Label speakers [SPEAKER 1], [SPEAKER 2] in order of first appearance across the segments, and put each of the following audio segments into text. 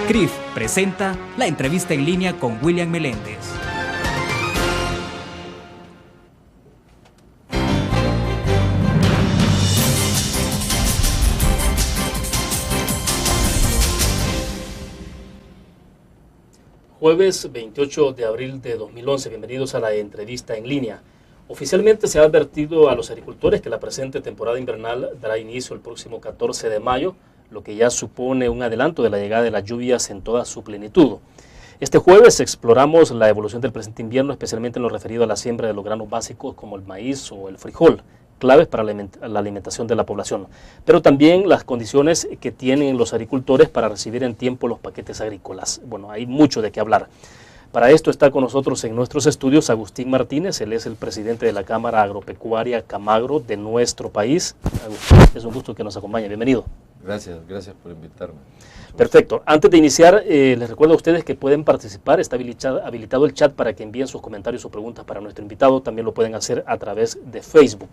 [SPEAKER 1] CRIF presenta la entrevista en línea con William Meléndez.
[SPEAKER 2] Jueves 28 de abril de 2011, bienvenidos a la entrevista en línea. Oficialmente se ha advertido a los agricultores que la presente temporada invernal dará inicio el próximo 14 de mayo, lo que ya supone un adelanto de la llegada de las lluvias en toda su plenitud. Este jueves exploramos la evolución del presente invierno, especialmente en lo referido a la siembra de los granos básicos como el maíz o el frijol, claves para la alimentación de la población, pero también las condiciones que tienen los agricultores para recibir en tiempo los paquetes agrícolas. Bueno, hay mucho de qué hablar. Para esto está con nosotros en nuestros estudios Agustín Martínez, él es el presidente de la Cámara Agropecuaria Camagro de nuestro país. Agustín, es un gusto que nos acompañe, bienvenido.
[SPEAKER 3] Gracias por invitarme.
[SPEAKER 2] Perfecto. Antes de iniciar, les recuerdo a ustedes que pueden participar, está habilitado el chat para que envíen sus comentarios o preguntas para nuestro invitado, también lo pueden hacer a través de Facebook.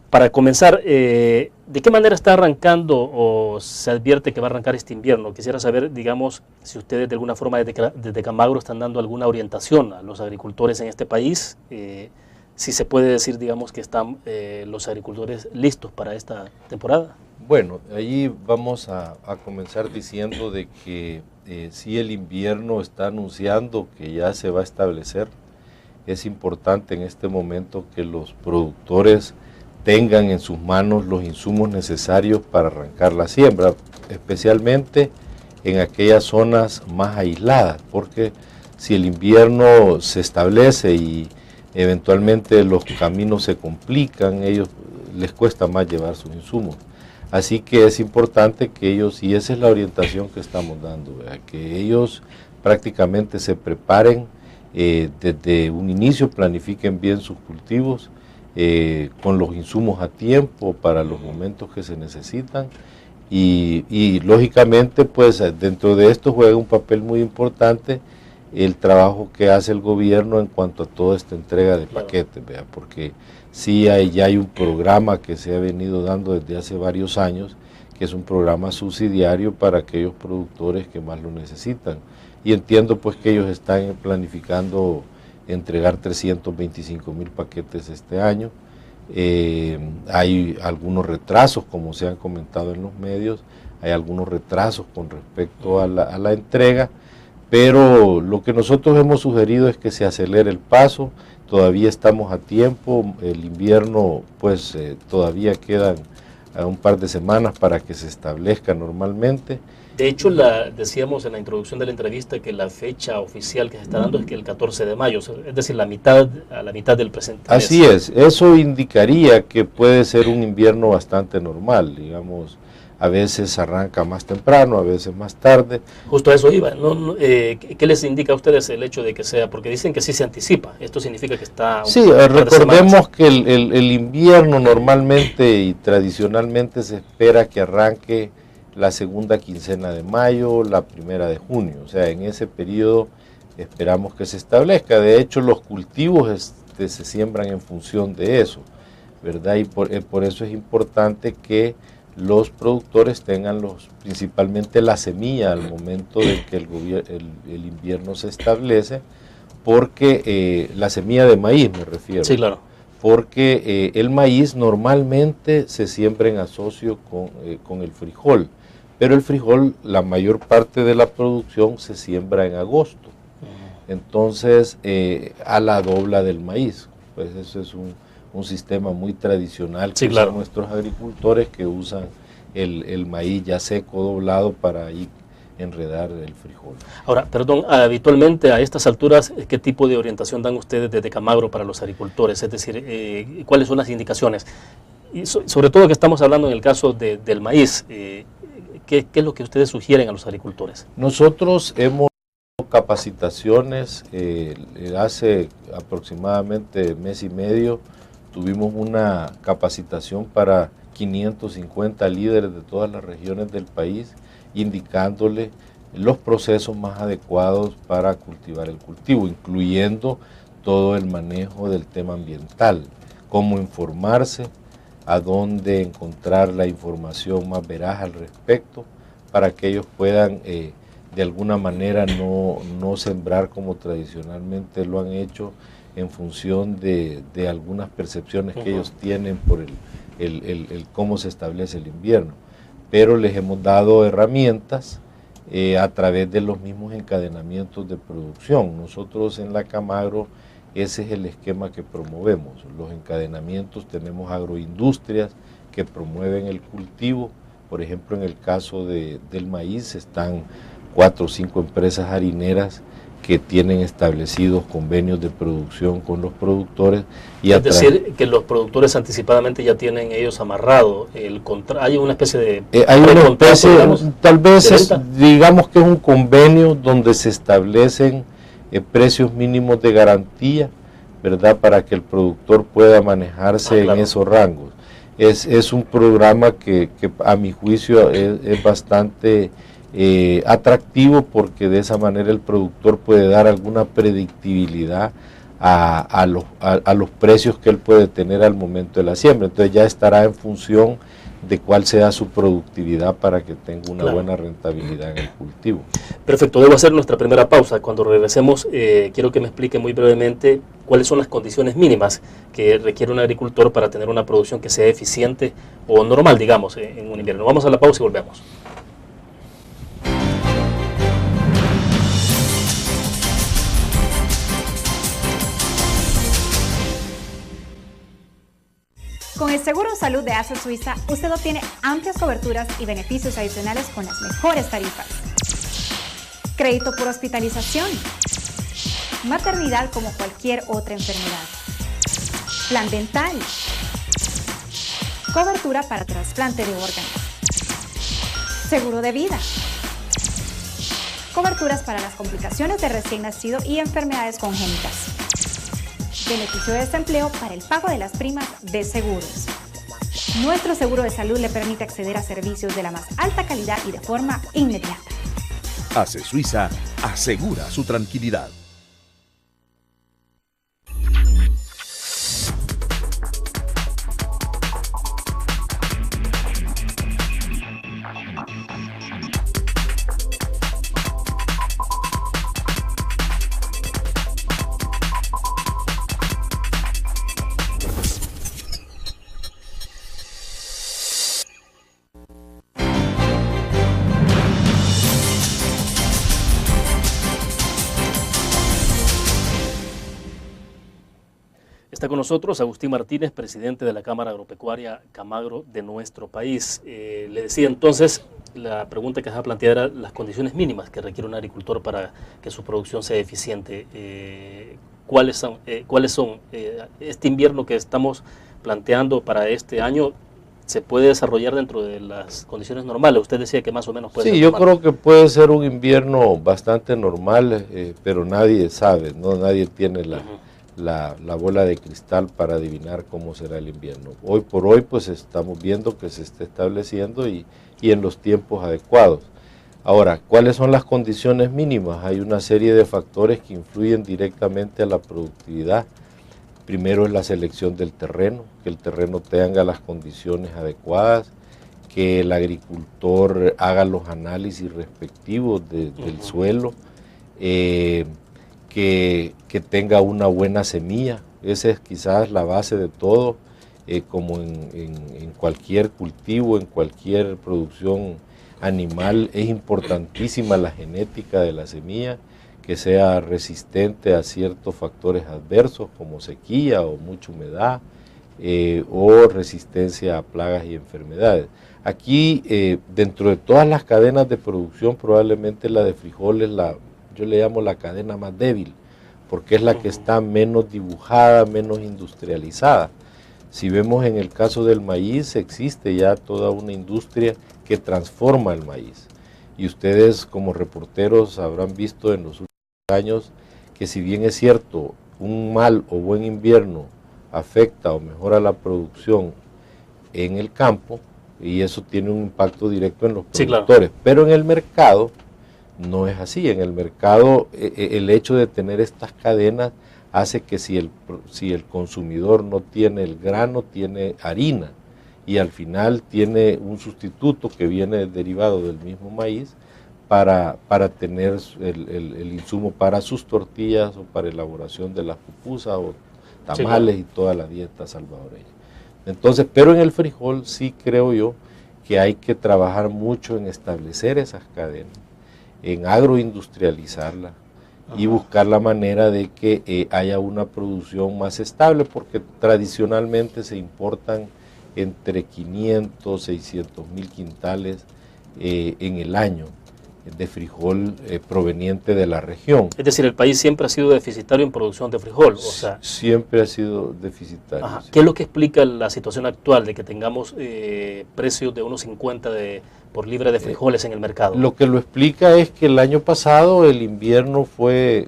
[SPEAKER 2] Para comenzar, ¿de qué manera está arrancando o se advierte que va a arrancar este invierno? Quisiera saber, digamos, si ustedes de alguna forma desde Camagro están dando alguna orientación a los agricultores en este país, si se puede decir, digamos, que están los agricultores listos para esta temporada.
[SPEAKER 3] Bueno, ahí vamos a comenzar diciendo de que si el invierno está anunciando que ya se va a establecer, es importante en este momento que los productores tengan en sus manos los insumos necesarios para arrancar la siembra, especialmente en aquellas zonas más aisladas, porque si el invierno se establece y eventualmente los caminos se complican, ellos les cuesta más llevar sus insumos. Así que es importante que ellos, y esa es la orientación que estamos dando, ¿verdad?, que ellos prácticamente se preparen desde un inicio, planifiquen bien sus cultivos, con los insumos a tiempo para los momentos que se necesitan y lógicamente pues dentro de esto juega un papel muy importante el trabajo que hace el gobierno en cuanto a toda esta entrega de paquetes, ¿verdad? Porque sí ya hay un programa que se ha venido dando desde hace varios años, que es un programa subsidiario para aquellos productores que más lo necesitan, y entiendo pues que ellos están planificando entregar 325,000 paquetes este año. Hay algunos retrasos, como se han comentado en los medios, hay algunos retrasos con respecto a la entrega, pero lo que nosotros hemos sugerido es que se acelere el paso. Todavía estamos a tiempo, el invierno pues todavía quedan un par de semanas para que se establezca normalmente.
[SPEAKER 2] De hecho, decíamos en la introducción de la entrevista que la fecha oficial que se está dando es que el 14 de mayo, es decir, a la mitad del presente mes.
[SPEAKER 3] Así es, eso indicaría que puede ser un invierno bastante normal, digamos, a veces arranca más temprano, a veces más tarde.
[SPEAKER 2] Justo a eso iba, ¿no? ¿Qué les indica a ustedes el hecho de que sea? Porque dicen que sí se anticipa, esto significa que está...
[SPEAKER 3] Sí, recordemos que el invierno normalmente y tradicionalmente se espera que arranque la segunda quincena de mayo, la primera de junio, o sea, en ese periodo esperamos que se establezca. De hecho, los cultivos se siembran en función de eso, ¿verdad? Y por eso es importante que los productores tengan principalmente la semilla al momento de que el invierno se establece, porque la semilla de maíz me refiero.
[SPEAKER 2] Sí, claro.
[SPEAKER 3] Porque el maíz normalmente se siembra en asocio con el frijol, pero el frijol, la mayor parte de la producción se siembra en agosto. Entonces, a la dobla del maíz, pues eso es un sistema muy tradicional que usan nuestros agricultores, que usan el maíz ya seco doblado para ahí enredar el frijol.
[SPEAKER 2] Ahora, perdón, habitualmente a estas alturas, ¿qué tipo de orientación dan ustedes desde Camagro para los agricultores? Es decir, ¿cuáles son las indicaciones? Y sobre todo que estamos hablando en el caso del maíz, ¿qué es lo que ustedes sugieren a los agricultores?
[SPEAKER 3] Nosotros hemos hecho capacitaciones, hace aproximadamente mes y medio tuvimos una capacitación para 550 líderes de todas las regiones del país, indicándole los procesos más adecuados para cultivar el cultivo, incluyendo todo el manejo del tema ambiental, cómo informarse, a dónde encontrar la información más veraz al respecto, para que ellos puedan de alguna manera no sembrar como tradicionalmente lo han hecho en función de algunas percepciones que ellos tienen por el cómo se establece el invierno. Pero les hemos dado herramientas a través de los mismos encadenamientos de producción. Nosotros en la Camagro ese es el esquema que promovemos. Los encadenamientos, tenemos agroindustrias que promueven el cultivo. Por ejemplo, en el caso del maíz están 4 o 5 empresas harineras que tienen establecidos convenios de producción con los productores. Y
[SPEAKER 2] es decir, que los productores anticipadamente ya tienen ellos amarrado hay una especie de...
[SPEAKER 3] hay una especie, tal vez digamos que es un convenio donde se establecen precios mínimos de garantía, ¿verdad? Para que el productor pueda manejarse en esos rangos. Es un programa que a mi juicio es bastante atractivo, porque de esa manera el productor puede dar alguna predictibilidad a los precios que él puede tener al momento de la siembra. Entonces ya estará en función de cuál sea su productividad para que tenga una buena rentabilidad en el cultivo.
[SPEAKER 2] Perfecto, debo hacer nuestra primera pausa. Cuando regresemos, quiero que me explique muy brevemente cuáles son las condiciones mínimas que requiere un agricultor para tener una producción que sea eficiente o normal, digamos, en un invierno. Vamos a la pausa y volvemos.
[SPEAKER 4] Con el Seguro Salud de ASA Suiza, usted obtiene amplias coberturas y beneficios adicionales con las mejores tarifas. Crédito por hospitalización. Maternidad como cualquier otra enfermedad. Plan dental. Cobertura para trasplante de órganos. Seguro de vida. Coberturas para las complicaciones de recién nacido y enfermedades congénitas. Beneficio de desempleo para el pago de las primas de seguros. Nuestro seguro de salud le permite acceder a servicios de la más alta calidad y de forma inmediata.
[SPEAKER 5] ASA Suiza asegura su tranquilidad.
[SPEAKER 2] Está con nosotros Agustín Martínez, presidente de la Cámara Agropecuaria Camagro de nuestro país. Le decía entonces, la pregunta que se ha planteado era las condiciones mínimas que requiere un agricultor para que su producción sea eficiente. ¿Cuáles son este invierno que estamos planteando para este año? ¿Se puede desarrollar dentro de las condiciones normales? Usted decía que más o menos puede ser.
[SPEAKER 3] Sí, yo creo que puede ser un invierno bastante normal, pero nadie sabe, ¿no? Nadie tiene la bola de cristal para adivinar cómo será el invierno. Hoy por hoy pues estamos viendo que se está estableciendo y en los tiempos adecuados. Ahora, ¿cuáles son las condiciones mínimas? Hay una serie de factores que influyen directamente a la productividad. Primero es la selección del terreno, que el terreno tenga las condiciones adecuadas, que el agricultor haga los análisis respectivos del suelo, que tenga una buena semilla. Esa es quizás la base de todo, como en cualquier cultivo, en cualquier producción animal, es importantísima la genética de la semilla, que sea resistente a ciertos factores adversos como sequía o mucha humedad, o resistencia a plagas y enfermedades. Aquí, dentro de todas las cadenas de producción, probablemente la de frijoles, yo le llamo la cadena más débil, porque es la que está menos dibujada, menos industrializada. Si vemos en el caso del maíz, existe ya toda una industria que transforma el maíz. Y ustedes como reporteros habrán visto en los últimos años que, si bien es cierto, un mal o buen invierno afecta o mejora la producción en el campo, y eso tiene un impacto directo en los productores, sí, claro. Pero en el mercado no es así. En el mercado el hecho de tener estas cadenas hace que si el consumidor no tiene el grano, tiene harina, y al final tiene un sustituto que viene derivado del mismo maíz para tener el insumo para sus tortillas o para elaboración de las pupusas o tamales y toda la dieta salvadoreña. Entonces, pero en el frijol sí creo yo que hay que trabajar mucho en establecer esas cadenas, en agroindustrializarla y buscar la manera de que haya una producción más estable, porque tradicionalmente se importan entre 500, 600 mil quintales en el año de frijol proveniente de la región.
[SPEAKER 2] Es decir, el país siempre ha sido deficitario en producción de frijol. O sea,
[SPEAKER 3] siempre ha sido deficitario.
[SPEAKER 2] Ajá.
[SPEAKER 3] Sí.
[SPEAKER 2] ¿Qué es lo que explica la situación actual de que tengamos precios de 1.50 por libra de frijoles en el mercado?
[SPEAKER 3] Lo que lo explica es que el año pasado el invierno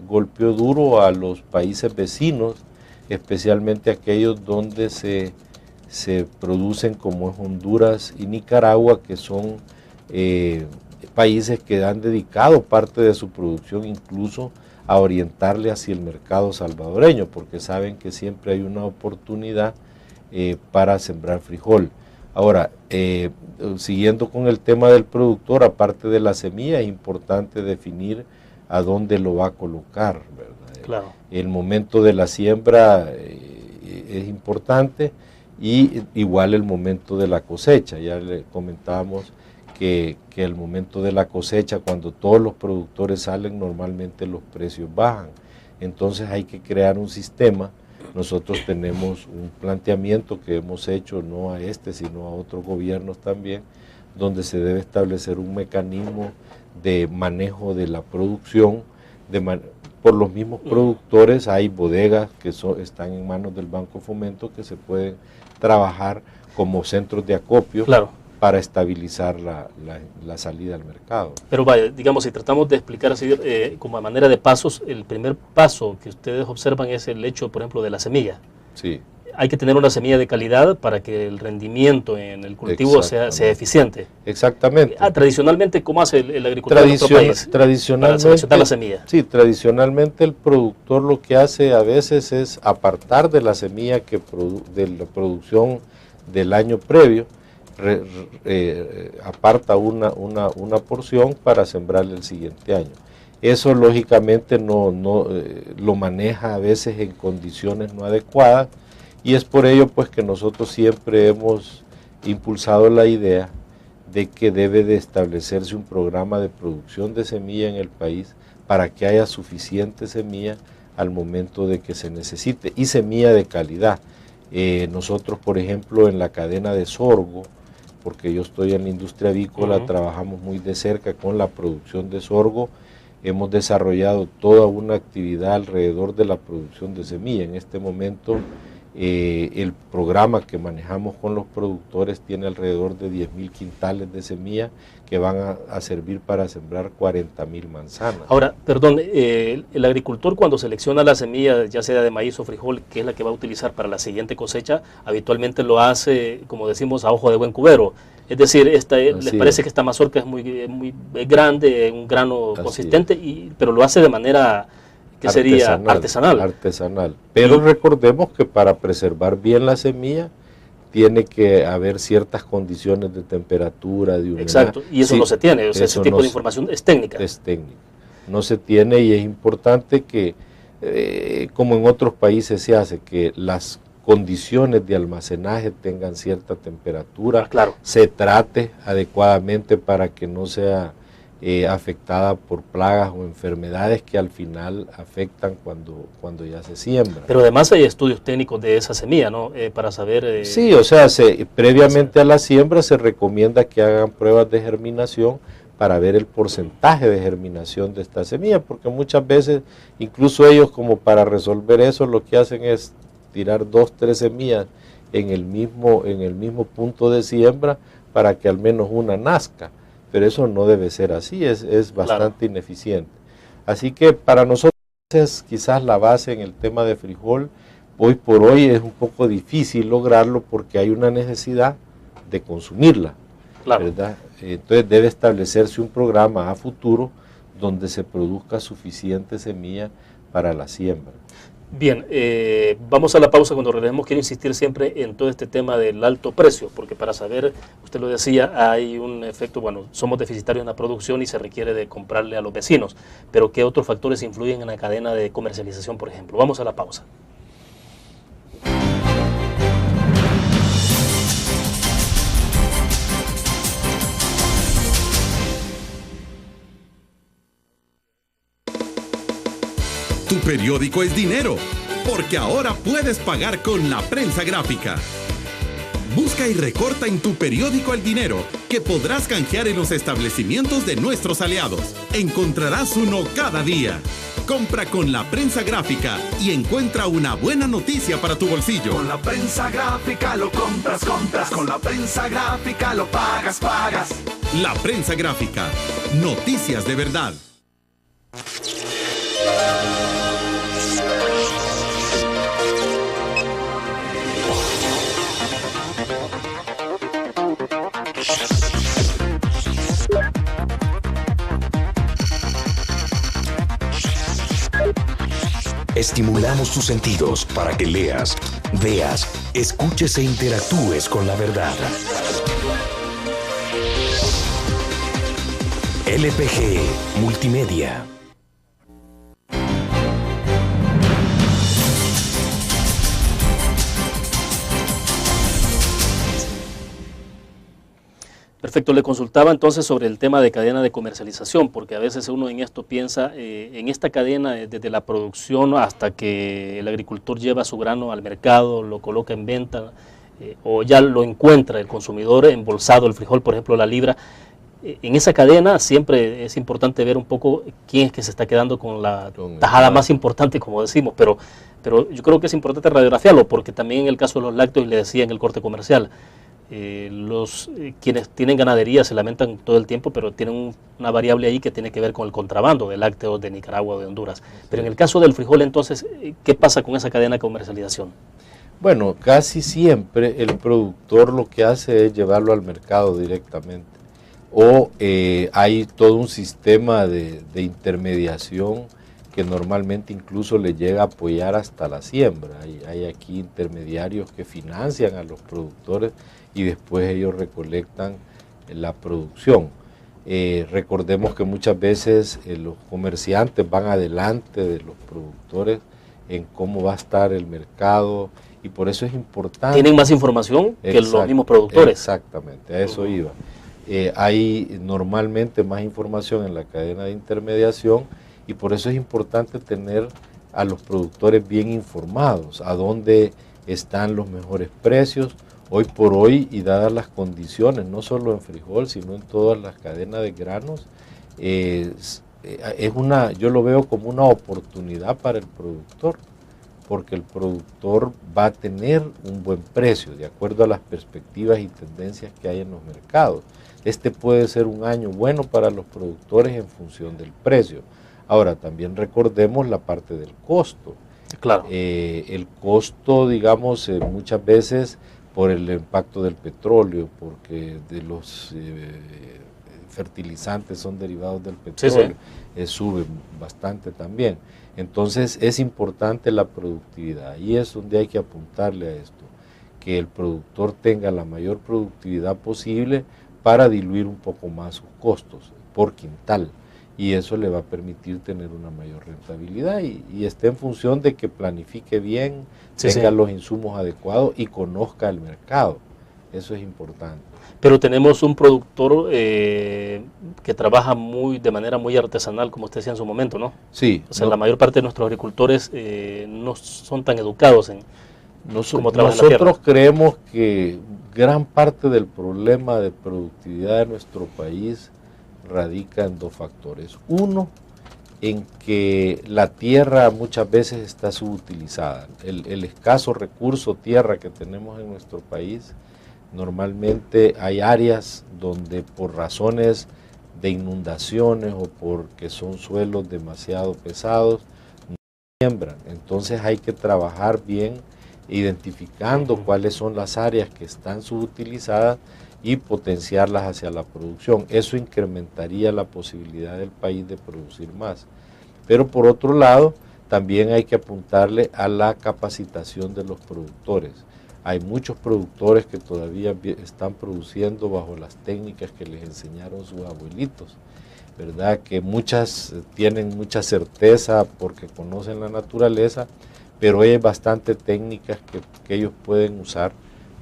[SPEAKER 3] golpeó duro a los países vecinos, especialmente aquellos donde se producen, como es Honduras y Nicaragua, que son países que han dedicado parte de su producción incluso a orientarle hacia el mercado salvadoreño, porque saben que siempre hay una oportunidad para sembrar frijol. Ahora, siguiendo con el tema del productor, aparte de la semilla, es importante definir a dónde lo va a colocar, ¿verdad?
[SPEAKER 2] Claro.
[SPEAKER 3] El momento de la siembra es importante, y igual el momento de la cosecha. Ya le comentábamos que el momento de la cosecha, cuando todos los productores salen, normalmente los precios bajan. Entonces hay que crear un sistema. Nosotros tenemos un planteamiento que hemos hecho, no a este, sino a otros gobiernos también, donde se debe establecer un mecanismo de manejo de la producción. Por los mismos productores hay bodegas que están en manos del Banco Fomento, que se pueden trabajar como centros de acopio.
[SPEAKER 2] Claro.
[SPEAKER 3] Para estabilizar la salida al mercado.
[SPEAKER 2] Pero vaya, digamos, si tratamos de explicar así como a manera de pasos, el primer paso que ustedes observan es el hecho, por ejemplo, de la semilla.
[SPEAKER 3] Sí.
[SPEAKER 2] Hay que tener una semilla de calidad para que el rendimiento en el cultivo sea eficiente.
[SPEAKER 3] Exactamente.
[SPEAKER 2] Tradicionalmente, ¿cómo hace el agricultor en nuestro país
[SPEAKER 3] tradicionalmente,
[SPEAKER 2] para seleccionar la semilla?
[SPEAKER 3] Sí, tradicionalmente el productor lo que hace a veces es apartar de la semilla de la producción del año previo, aparta una porción para sembrarle el siguiente año. Eso lógicamente no lo maneja a veces en condiciones no adecuadas, y es por ello pues que nosotros siempre hemos impulsado la idea de que debe de establecerse un programa de producción de semilla en el país para que haya suficiente semilla al momento de que se necesite, y semilla de calidad. Nosotros, por ejemplo, en la cadena de sorgo, porque yo estoy en la industria avícola, trabajamos muy de cerca con la producción de sorgo. Hemos desarrollado toda una actividad alrededor de la producción de semilla. En este momento, el programa que manejamos con los productores tiene alrededor de 10.000 quintales de semilla que van a servir para sembrar 40.000 manzanas.
[SPEAKER 2] Ahora, perdón, el agricultor cuando selecciona la semilla, ya sea de maíz o frijol, que es la que va a utilizar para la siguiente cosecha, habitualmente lo hace, como decimos, a ojo de buen cubero. Es decir, les parece que esta mazorca es muy grande, un grano consistente, pero lo hace de manera que sería artesanal.
[SPEAKER 3] Artesanal. Pero recordemos que para preservar bien la semilla tiene que haber ciertas condiciones de temperatura, de humedad.
[SPEAKER 2] Exacto, y eso no se tiene, o sea, ese tipo de información es técnica.
[SPEAKER 3] Es técnica. No se tiene, y es importante que, como en otros países se hace, que las condiciones de almacenaje tengan cierta temperatura,
[SPEAKER 2] claro,
[SPEAKER 3] se trate adecuadamente para que no sea afectada por plagas o enfermedades que al final afectan cuando ya se siembra.
[SPEAKER 2] Pero además hay estudios técnicos de esa semilla, ¿no? Para saber...
[SPEAKER 3] Sí, o sea, previamente a la siembra se recomienda que hagan pruebas de germinación para ver el porcentaje de germinación de esta semilla, porque muchas veces, incluso ellos, como para resolver eso, lo que hacen es tirar 2 o 3 semillas en el mismo punto de siembra para que al menos una nazca. Pero eso no debe ser así, es bastante ineficiente. Así que para nosotros es quizás la base en el tema de frijol. Hoy por hoy es un poco difícil lograrlo porque hay una necesidad de consumirla, ¿verdad? Entonces debe establecerse un programa a futuro donde se produzca suficiente semilla para la siembra.
[SPEAKER 2] Bien, vamos a la pausa. Cuando regresemos quiero insistir siempre en todo este tema del alto precio, porque para saber, usted lo decía, hay un efecto, bueno, somos deficitarios en la producción y se requiere de comprarle a los vecinos, pero ¿qué otros factores influyen en la cadena de comercialización, por ejemplo? Vamos a la pausa.
[SPEAKER 5] Tu periódico es dinero, porque ahora puedes pagar con la prensa gráfica. Busca y recorta en tu periódico el dinero, que podrás canjear en los establecimientos de nuestros aliados. Encontrarás uno cada día. Compra con la prensa gráfica y encuentra una buena noticia para tu bolsillo.
[SPEAKER 6] Con la prensa gráfica lo compras. Con la prensa gráfica lo pagas.
[SPEAKER 5] La prensa gráfica. Noticias de verdad.
[SPEAKER 7] Estimulamos tus sentidos para que leas, veas, escuches e interactúes con la verdad. LPG Multimedia.
[SPEAKER 2] Perfecto, le consultaba entonces sobre el tema de cadena de comercialización, porque a veces uno en esto piensa, en esta cadena desde la producción hasta que el agricultor lleva su grano al mercado, lo coloca en venta, o ya lo encuentra el consumidor embolsado, el frijol, por ejemplo, la libra. En esa cadena siempre es importante ver un poco quién es que se está quedando con la tajada más importante, como decimos, pero yo creo que es importante radiografiarlo, porque también en el caso de los lácteos, y le decía en el corte comercial, quienes tienen ganadería se lamentan todo el tiempo, pero tienen una variable ahí que tiene que ver con el contrabando de lácteos de Nicaragua o de Honduras. Pero en el caso del frijol, entonces, ¿qué pasa con esa cadena de comercialización?
[SPEAKER 3] Bueno, casi siempre el productor lo que hace es llevarlo al mercado directamente. O hay todo un sistema de intermediación que normalmente incluso le llega a apoyar hasta la siembra. Hay aquí intermediarios que financian a los productores y después ellos recolectan la producción. Recordemos que muchas veces los comerciantes van adelante de los productores en cómo va a estar el mercado, y por eso es importante.
[SPEAKER 2] ¿Tienen más información que los mismos productores?
[SPEAKER 3] Exactamente, a eso iba. Hay normalmente más información en la cadena de intermediación, y por eso es importante tener a los productores bien informados, a dónde están los mejores precios. Hoy por hoy, y dadas las condiciones, no solo en frijol, sino en todas las cadenas de granos, yo lo veo como una oportunidad para el productor, porque el productor va a tener un buen precio, de acuerdo a las perspectivas y tendencias que hay en los mercados. Este puede ser un año bueno para los productores en función del precio. Ahora, también recordemos la parte del costo.
[SPEAKER 2] Claro.
[SPEAKER 3] El costo, digamos, muchas veces por el impacto del petróleo, porque de los fertilizantes son derivados del petróleo, sube bastante también. Entonces es importante la productividad, y es donde hay que apuntarle a esto, que el productor tenga la mayor productividad posible para diluir un poco más sus costos por quintal, y eso le va a permitir tener una mayor rentabilidad y esté en función de que planifique bien, tenga los insumos adecuados y conozca el mercado. Eso es importante.
[SPEAKER 2] Pero tenemos un productor que trabaja de manera muy artesanal, como usted decía en su momento, ¿no?
[SPEAKER 3] Sí.
[SPEAKER 2] O sea, la mayor parte de nuestros agricultores no son tan educados en cómo trabajan la tierra.
[SPEAKER 3] Nosotros creemos que gran parte del problema de productividad de nuestro país radica en dos factores. Uno, en que la tierra muchas veces está subutilizada. El escaso recurso tierra que tenemos en nuestro país, normalmente hay áreas donde por razones de inundaciones o porque son suelos demasiado pesados, no siembran. Entonces hay que trabajar bien identificando cuáles son las áreas que están subutilizadas y potenciarlas hacia la producción. Eso incrementaría la posibilidad del país de producir más. Pero por otro lado, también hay que apuntarle a la capacitación de los productores. Hay muchos productores que todavía están produciendo bajo las técnicas que les enseñaron sus abuelitos, ¿verdad? Que muchas tienen mucha certeza porque conocen la naturaleza, pero hay bastantes técnicas que ellos pueden usar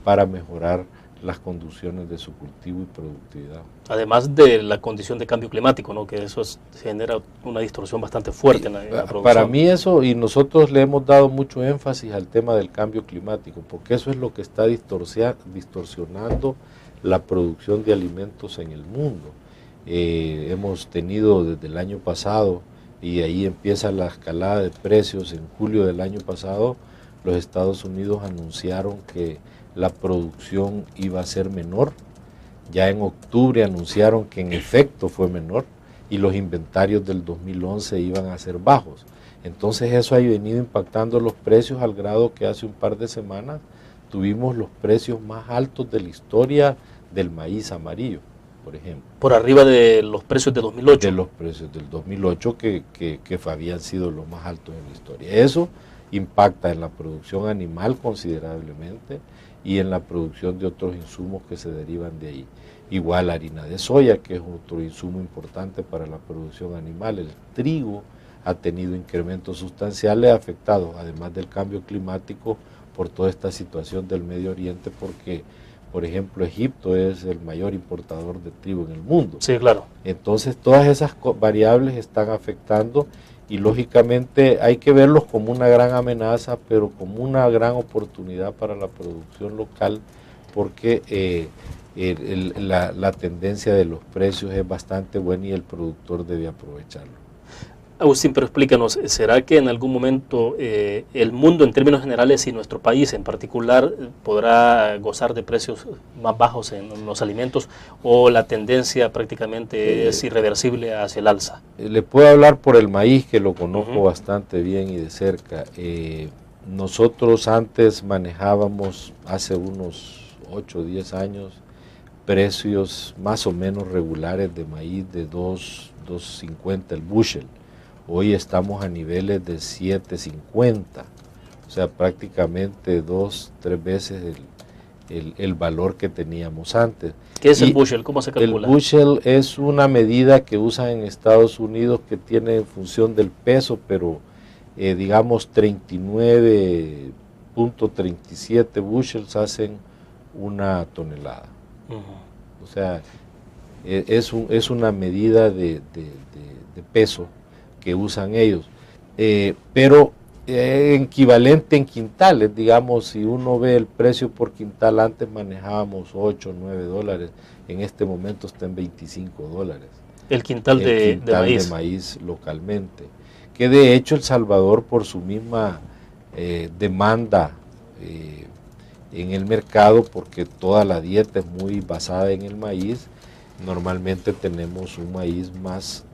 [SPEAKER 3] para mejorar las condiciones de su cultivo y productividad.
[SPEAKER 2] Además de la condición de cambio climático, ¿no? Que eso genera una distorsión bastante fuerte en la producción.
[SPEAKER 3] Para mí eso, y nosotros le hemos dado mucho énfasis al tema del cambio climático, porque eso es lo que está distorsionando la producción de alimentos en el mundo. Hemos tenido desde el año pasado, y ahí empieza la escalada de precios, en julio del año pasado, los Estados Unidos anunciaron que la producción iba a ser menor. Ya en octubre anunciaron que en efecto fue menor y los inventarios del 2011 iban a ser bajos. Entonces eso ha venido impactando los precios al grado que hace un par de semanas tuvimos los precios más altos de la historia del maíz amarillo, por ejemplo.
[SPEAKER 2] Por arriba de los precios de 2008.
[SPEAKER 3] De los precios del 2008 que habían sido los más altos en la historia. Eso impacta en la producción animal considerablemente y en la producción de otros insumos que se derivan de ahí. Igual la harina de soya, que es otro insumo importante para la producción animal. El trigo ha tenido incrementos sustanciales afectados, además del cambio climático, por toda esta situación del Medio Oriente, porque, por ejemplo, Egipto es el mayor importador de trigo en el mundo.
[SPEAKER 2] Sí, claro.
[SPEAKER 3] Entonces, todas esas variables están afectando y, lógicamente, hay que verlos como una gran amenaza, pero como una gran oportunidad para la producción local, porque la tendencia de los precios es bastante buena y el productor debe aprovecharlo.
[SPEAKER 2] Agustín, pero explícanos, ¿será que en algún momento el mundo en términos generales y nuestro país en particular podrá gozar de precios más bajos en los alimentos o la tendencia prácticamente es irreversible hacia el alza?
[SPEAKER 3] Le puedo hablar por el maíz, que lo conozco bastante bien y de cerca. Nosotros antes manejábamos hace unos 8 o 10 años precios más o menos regulares de maíz de 2.50 el bushel. Hoy estamos a niveles de 7.50, o sea, prácticamente 2-3 veces el valor que teníamos antes.
[SPEAKER 2] ¿Qué es el bushel? ¿Cómo se calcula?
[SPEAKER 3] El bushel es una medida que usan en Estados Unidos que tiene en función del peso, pero digamos 39.37 bushels hacen una tonelada. O sea, es una medida de peso que usan ellos, pero equivalente en quintales. Digamos, si uno ve el precio por quintal, antes manejábamos 8 o 9 dólares, en este momento está en 25 dólares.
[SPEAKER 2] El quintal, de
[SPEAKER 3] maíz localmente, que de hecho El Salvador, por su misma demanda en el mercado, porque toda la dieta es muy basada en el maíz, normalmente tenemos un maíz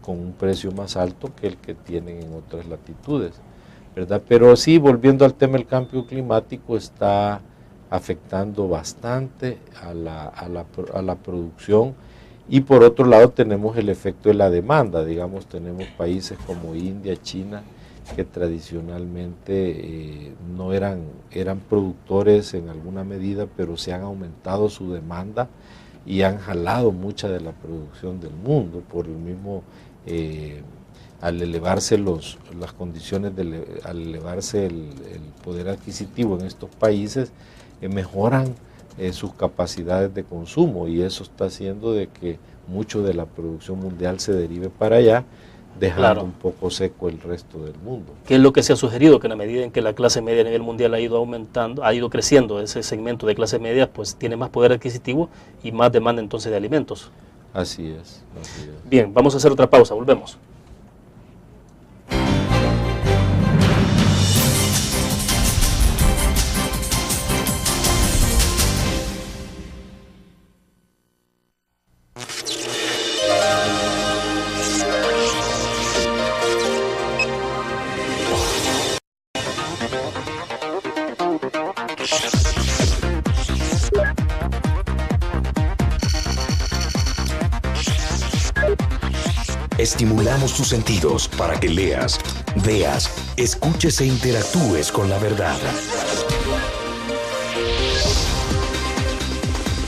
[SPEAKER 3] con un precio más alto que el que tienen en otras latitudes, ¿verdad? Pero sí, volviendo al tema del cambio climático, está afectando bastante a la producción, y por otro lado tenemos el efecto de la demanda. Digamos, tenemos países como India, China, que tradicionalmente no eran productores en alguna medida, pero se han aumentado su demanda y han jalado mucha de la producción del mundo por el mismo, al elevarse las condiciones, al elevarse el poder adquisitivo en estos países, mejoran sus capacidades de consumo, y eso está haciendo de que mucho de la producción mundial se derive para allá, dejando un poco seco el resto del mundo.
[SPEAKER 2] ¿Qué es lo que se ha sugerido? Que en la medida en que la clase media a nivel mundial ha ido aumentando, ha ido creciendo, ese segmento de clase media pues tiene más poder adquisitivo y más demanda entonces de alimentos.
[SPEAKER 3] Así es.
[SPEAKER 2] Bien, vamos a hacer otra pausa, volvemos.
[SPEAKER 7] Estimulamos tus sentidos para que leas, veas, escuches e interactúes con la verdad.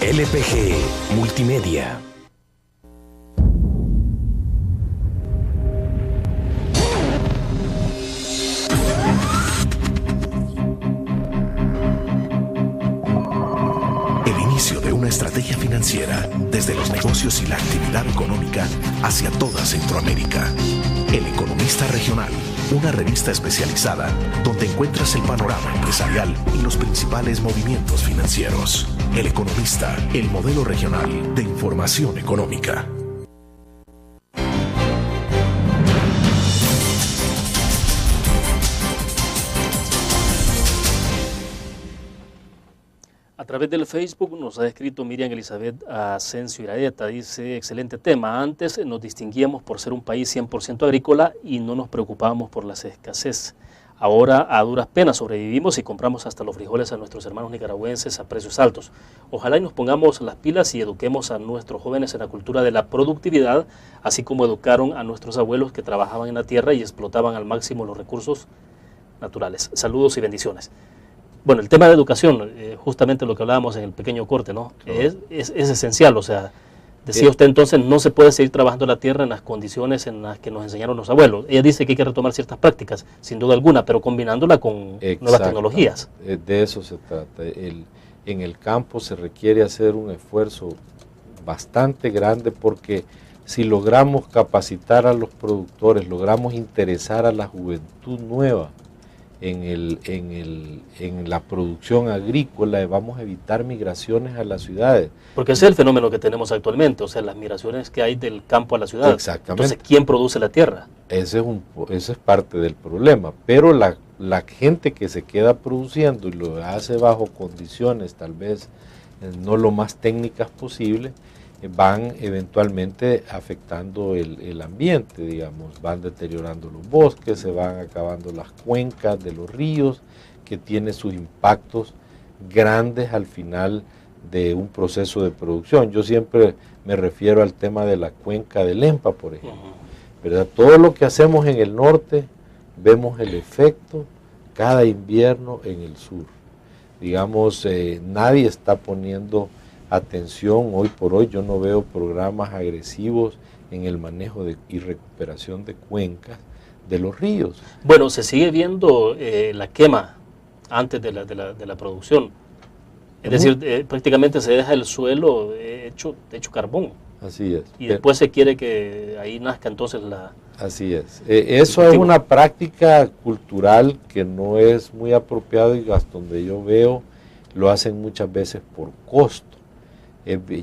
[SPEAKER 7] LPG Multimedia.
[SPEAKER 6] El inicio de una estrategia financiera desde los negocios y la actividad económica hacia toda Centroamérica. El Economista Regional, una revista especializada donde encuentras el panorama empresarial y los principales movimientos financieros. El Economista, el modelo regional de información económica.
[SPEAKER 2] A través del Facebook nos ha escrito Miriam Elizabeth Asensio Iraeta, dice, excelente tema, antes nos distinguíamos por ser un país 100% agrícola y no nos preocupábamos por la escasez. Ahora a duras penas sobrevivimos y compramos hasta los frijoles a nuestros hermanos nicaragüenses a precios altos. Ojalá y nos pongamos las pilas y eduquemos a nuestros jóvenes en la cultura de la productividad, así como educaron a nuestros abuelos que trabajaban en la tierra y explotaban al máximo los recursos naturales. Saludos y bendiciones. Bueno, el tema de educación, justamente lo que hablábamos en el pequeño corte, ¿no? Es esencial, o sea, decía usted entonces, no se puede seguir trabajando la tierra en las condiciones en las que nos enseñaron los abuelos. Ella dice que hay que retomar ciertas prácticas, sin duda alguna, pero combinándola con nuevas tecnologías.
[SPEAKER 3] De eso se trata. En el campo se requiere hacer un esfuerzo bastante grande porque si logramos capacitar a los productores, logramos interesar a la juventud nueva en la producción agrícola, vamos a evitar migraciones a las ciudades.
[SPEAKER 2] Porque ese es el fenómeno que tenemos actualmente, o sea, las migraciones que hay del campo a la ciudad.
[SPEAKER 3] Exactamente.
[SPEAKER 2] Entonces, ¿quién produce la tierra?
[SPEAKER 3] Ese es parte del problema, pero la gente que se queda produciendo y lo hace bajo condiciones tal vez no lo más técnicas posible, van eventualmente afectando el ambiente, digamos, van deteriorando los bosques, se van acabando las cuencas de los ríos, que tiene sus impactos grandes al final de un proceso de producción. Yo siempre me refiero al tema de la cuenca del Lempa, por ejemplo, ¿verdad? Todo lo que hacemos en el norte, vemos el efecto cada invierno en el sur. Digamos, nadie está poniendo atención hoy por hoy, yo no veo programas agresivos en el manejo y recuperación de cuencas de los ríos.
[SPEAKER 2] Bueno, se sigue viendo la quema antes de la producción, es decir, prácticamente se deja el suelo hecho carbón.
[SPEAKER 3] Así es.
[SPEAKER 2] Y después se quiere que ahí nazca entonces la...
[SPEAKER 3] Así es. Eso es una práctica cultural que no es muy apropiada y hasta donde yo veo lo hacen muchas veces por costo.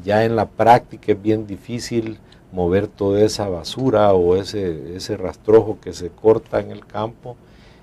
[SPEAKER 3] Ya en la práctica es bien difícil mover toda esa basura o ese rastrojo que se corta en el campo.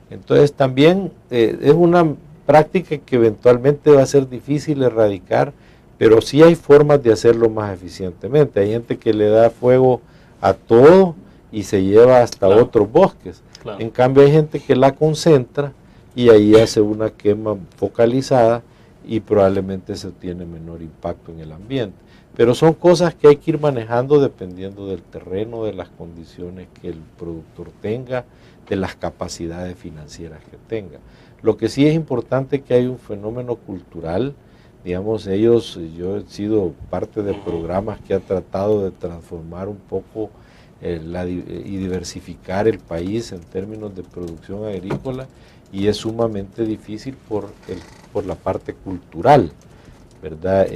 [SPEAKER 3] Entonces también es una práctica que eventualmente va a ser difícil erradicar, pero sí hay formas de hacerlo más eficientemente. Hay gente que le da fuego a todo y se lleva hasta otros bosques. Claro. En cambio hay gente que la concentra y ahí hace una quema focalizada y probablemente se tiene menor impacto en el ambiente. Pero son cosas que hay que ir manejando dependiendo del terreno, de las condiciones que el productor tenga, de las capacidades financieras que tenga. Lo que sí es importante es que hay un fenómeno cultural, digamos, yo he sido parte de programas que han tratado de transformar un poco y diversificar el país en términos de producción agrícola, y es sumamente difícil por la parte cultural, ¿verdad?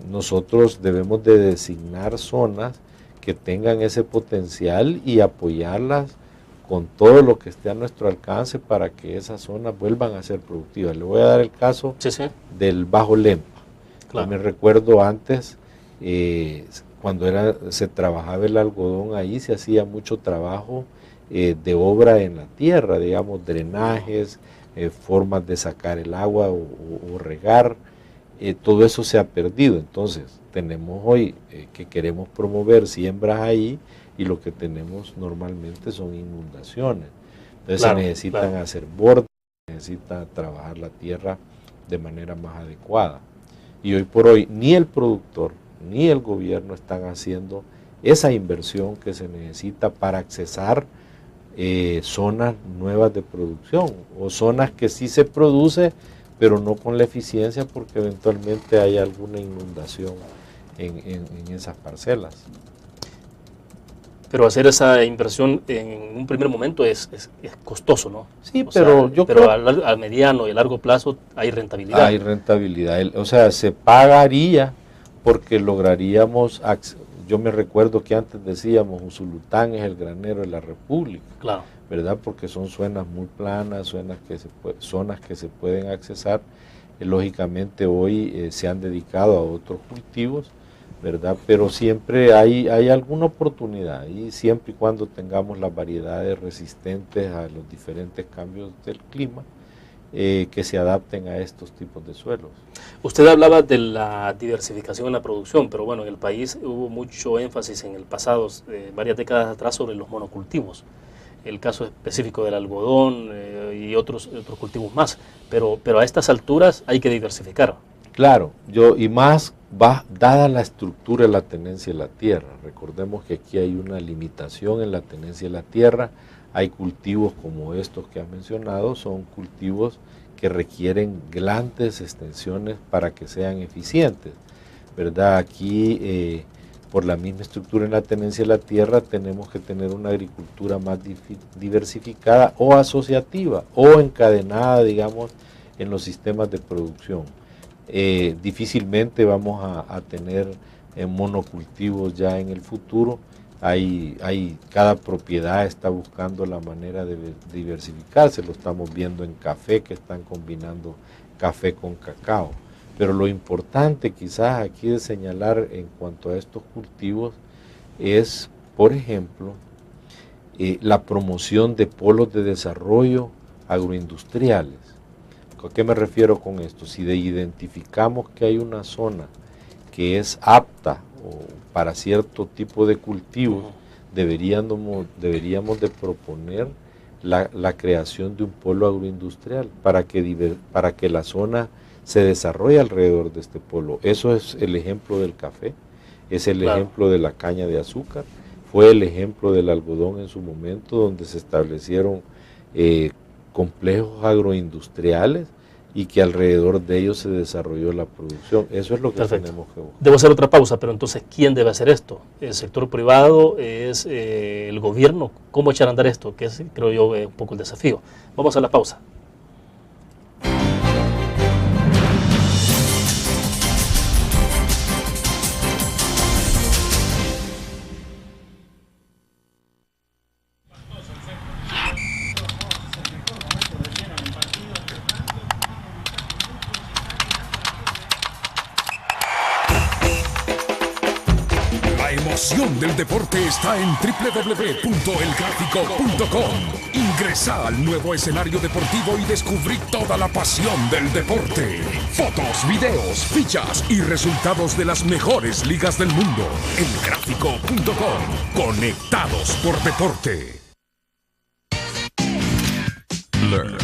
[SPEAKER 3] Nosotros debemos de designar zonas que tengan ese potencial y apoyarlas con todo lo que esté a nuestro alcance para que esas zonas vuelvan a ser productivas. Le voy a dar el caso del Bajo Lempa. Claro. Yo me recuerdo antes, cuando se trabajaba el algodón ahí, se hacía mucho trabajo de obra en la tierra, digamos, drenajes, formas de sacar el agua o regar, todo eso se ha perdido. Entonces tenemos hoy que queremos promover siembras ahí y lo que tenemos normalmente son inundaciones. Entonces se necesitan hacer bordes, se necesita trabajar la tierra de manera más adecuada. Y hoy por hoy ni el productor ni el gobierno están haciendo esa inversión que se necesita para accesar zonas nuevas de producción o zonas que sí se produce, pero no con la eficiencia porque eventualmente hay alguna inundación en esas parcelas.
[SPEAKER 2] Pero hacer esa inversión en un primer momento es costoso, ¿no?
[SPEAKER 3] Sí, pero yo creo
[SPEAKER 2] a mediano y a largo plazo hay rentabilidad.
[SPEAKER 3] hay rentabilidad. O sea, se pagaría porque lograríamos, yo me recuerdo que antes decíamos, Usulután es el granero de la República,
[SPEAKER 2] Claro.
[SPEAKER 3] ¿verdad? Porque son zonas muy planas, zonas que se pueden accesar. Lógicamente hoy se han dedicado a otros cultivos, ¿verdad? Pero siempre hay alguna oportunidad y siempre y cuando tengamos las variedades resistentes a los diferentes cambios del clima, que se adapten a estos tipos de suelos.
[SPEAKER 2] Usted hablaba de la diversificación en la producción, pero bueno, en el país hubo mucho énfasis en el pasado, varias décadas atrás, sobre los monocultivos. El caso específico del algodón y otros cultivos más, pero a estas alturas hay que diversificar.
[SPEAKER 3] Claro, y más dada la estructura de la tenencia de la tierra. Recordemos que aquí hay una limitación en la tenencia de la tierra. Hay cultivos como estos que has mencionado, son cultivos que requieren grandes extensiones para que sean eficientes, ¿verdad? Aquí, por la misma estructura en la tenencia de la tierra, tenemos que tener una agricultura más diversificada o asociativa o encadenada, digamos, en los sistemas de producción. Difícilmente vamos a tener monocultivos ya en el futuro. Cada propiedad está buscando la manera de diversificarse, lo estamos viendo en café, que están combinando café con cacao. Pero lo importante quizás aquí de señalar en cuanto a estos cultivos es, por ejemplo, la promoción de polos de desarrollo agroindustriales. ¿A qué me refiero con esto? Si identificamos que hay una zona que es apta para cierto tipo de cultivos, deberíamos de proponer la creación de un polo agroindustrial para que la zona se desarrolle alrededor de este polo. Eso es el ejemplo del café, es el ejemplo de la caña de azúcar, fue el ejemplo del algodón en su momento, donde se establecieron complejos agroindustriales y que alrededor de ellos se desarrolló la producción. Eso es lo que tenemos que buscar.
[SPEAKER 2] Debo hacer otra pausa, pero entonces, ¿quién debe hacer esto? ¿El sector privado? ¿Es el gobierno? ¿Cómo echar a andar esto? Que es, creo yo, un poco el desafío. Vamos a la pausa.
[SPEAKER 8] La emoción del deporte está en www.elgráfico.com. Ingresa al nuevo escenario deportivo y descubrí toda la pasión del deporte. Fotos, videos, fichas y resultados de las mejores ligas del mundo. Elgráfico.com. Conectados por deporte.
[SPEAKER 9] Blur.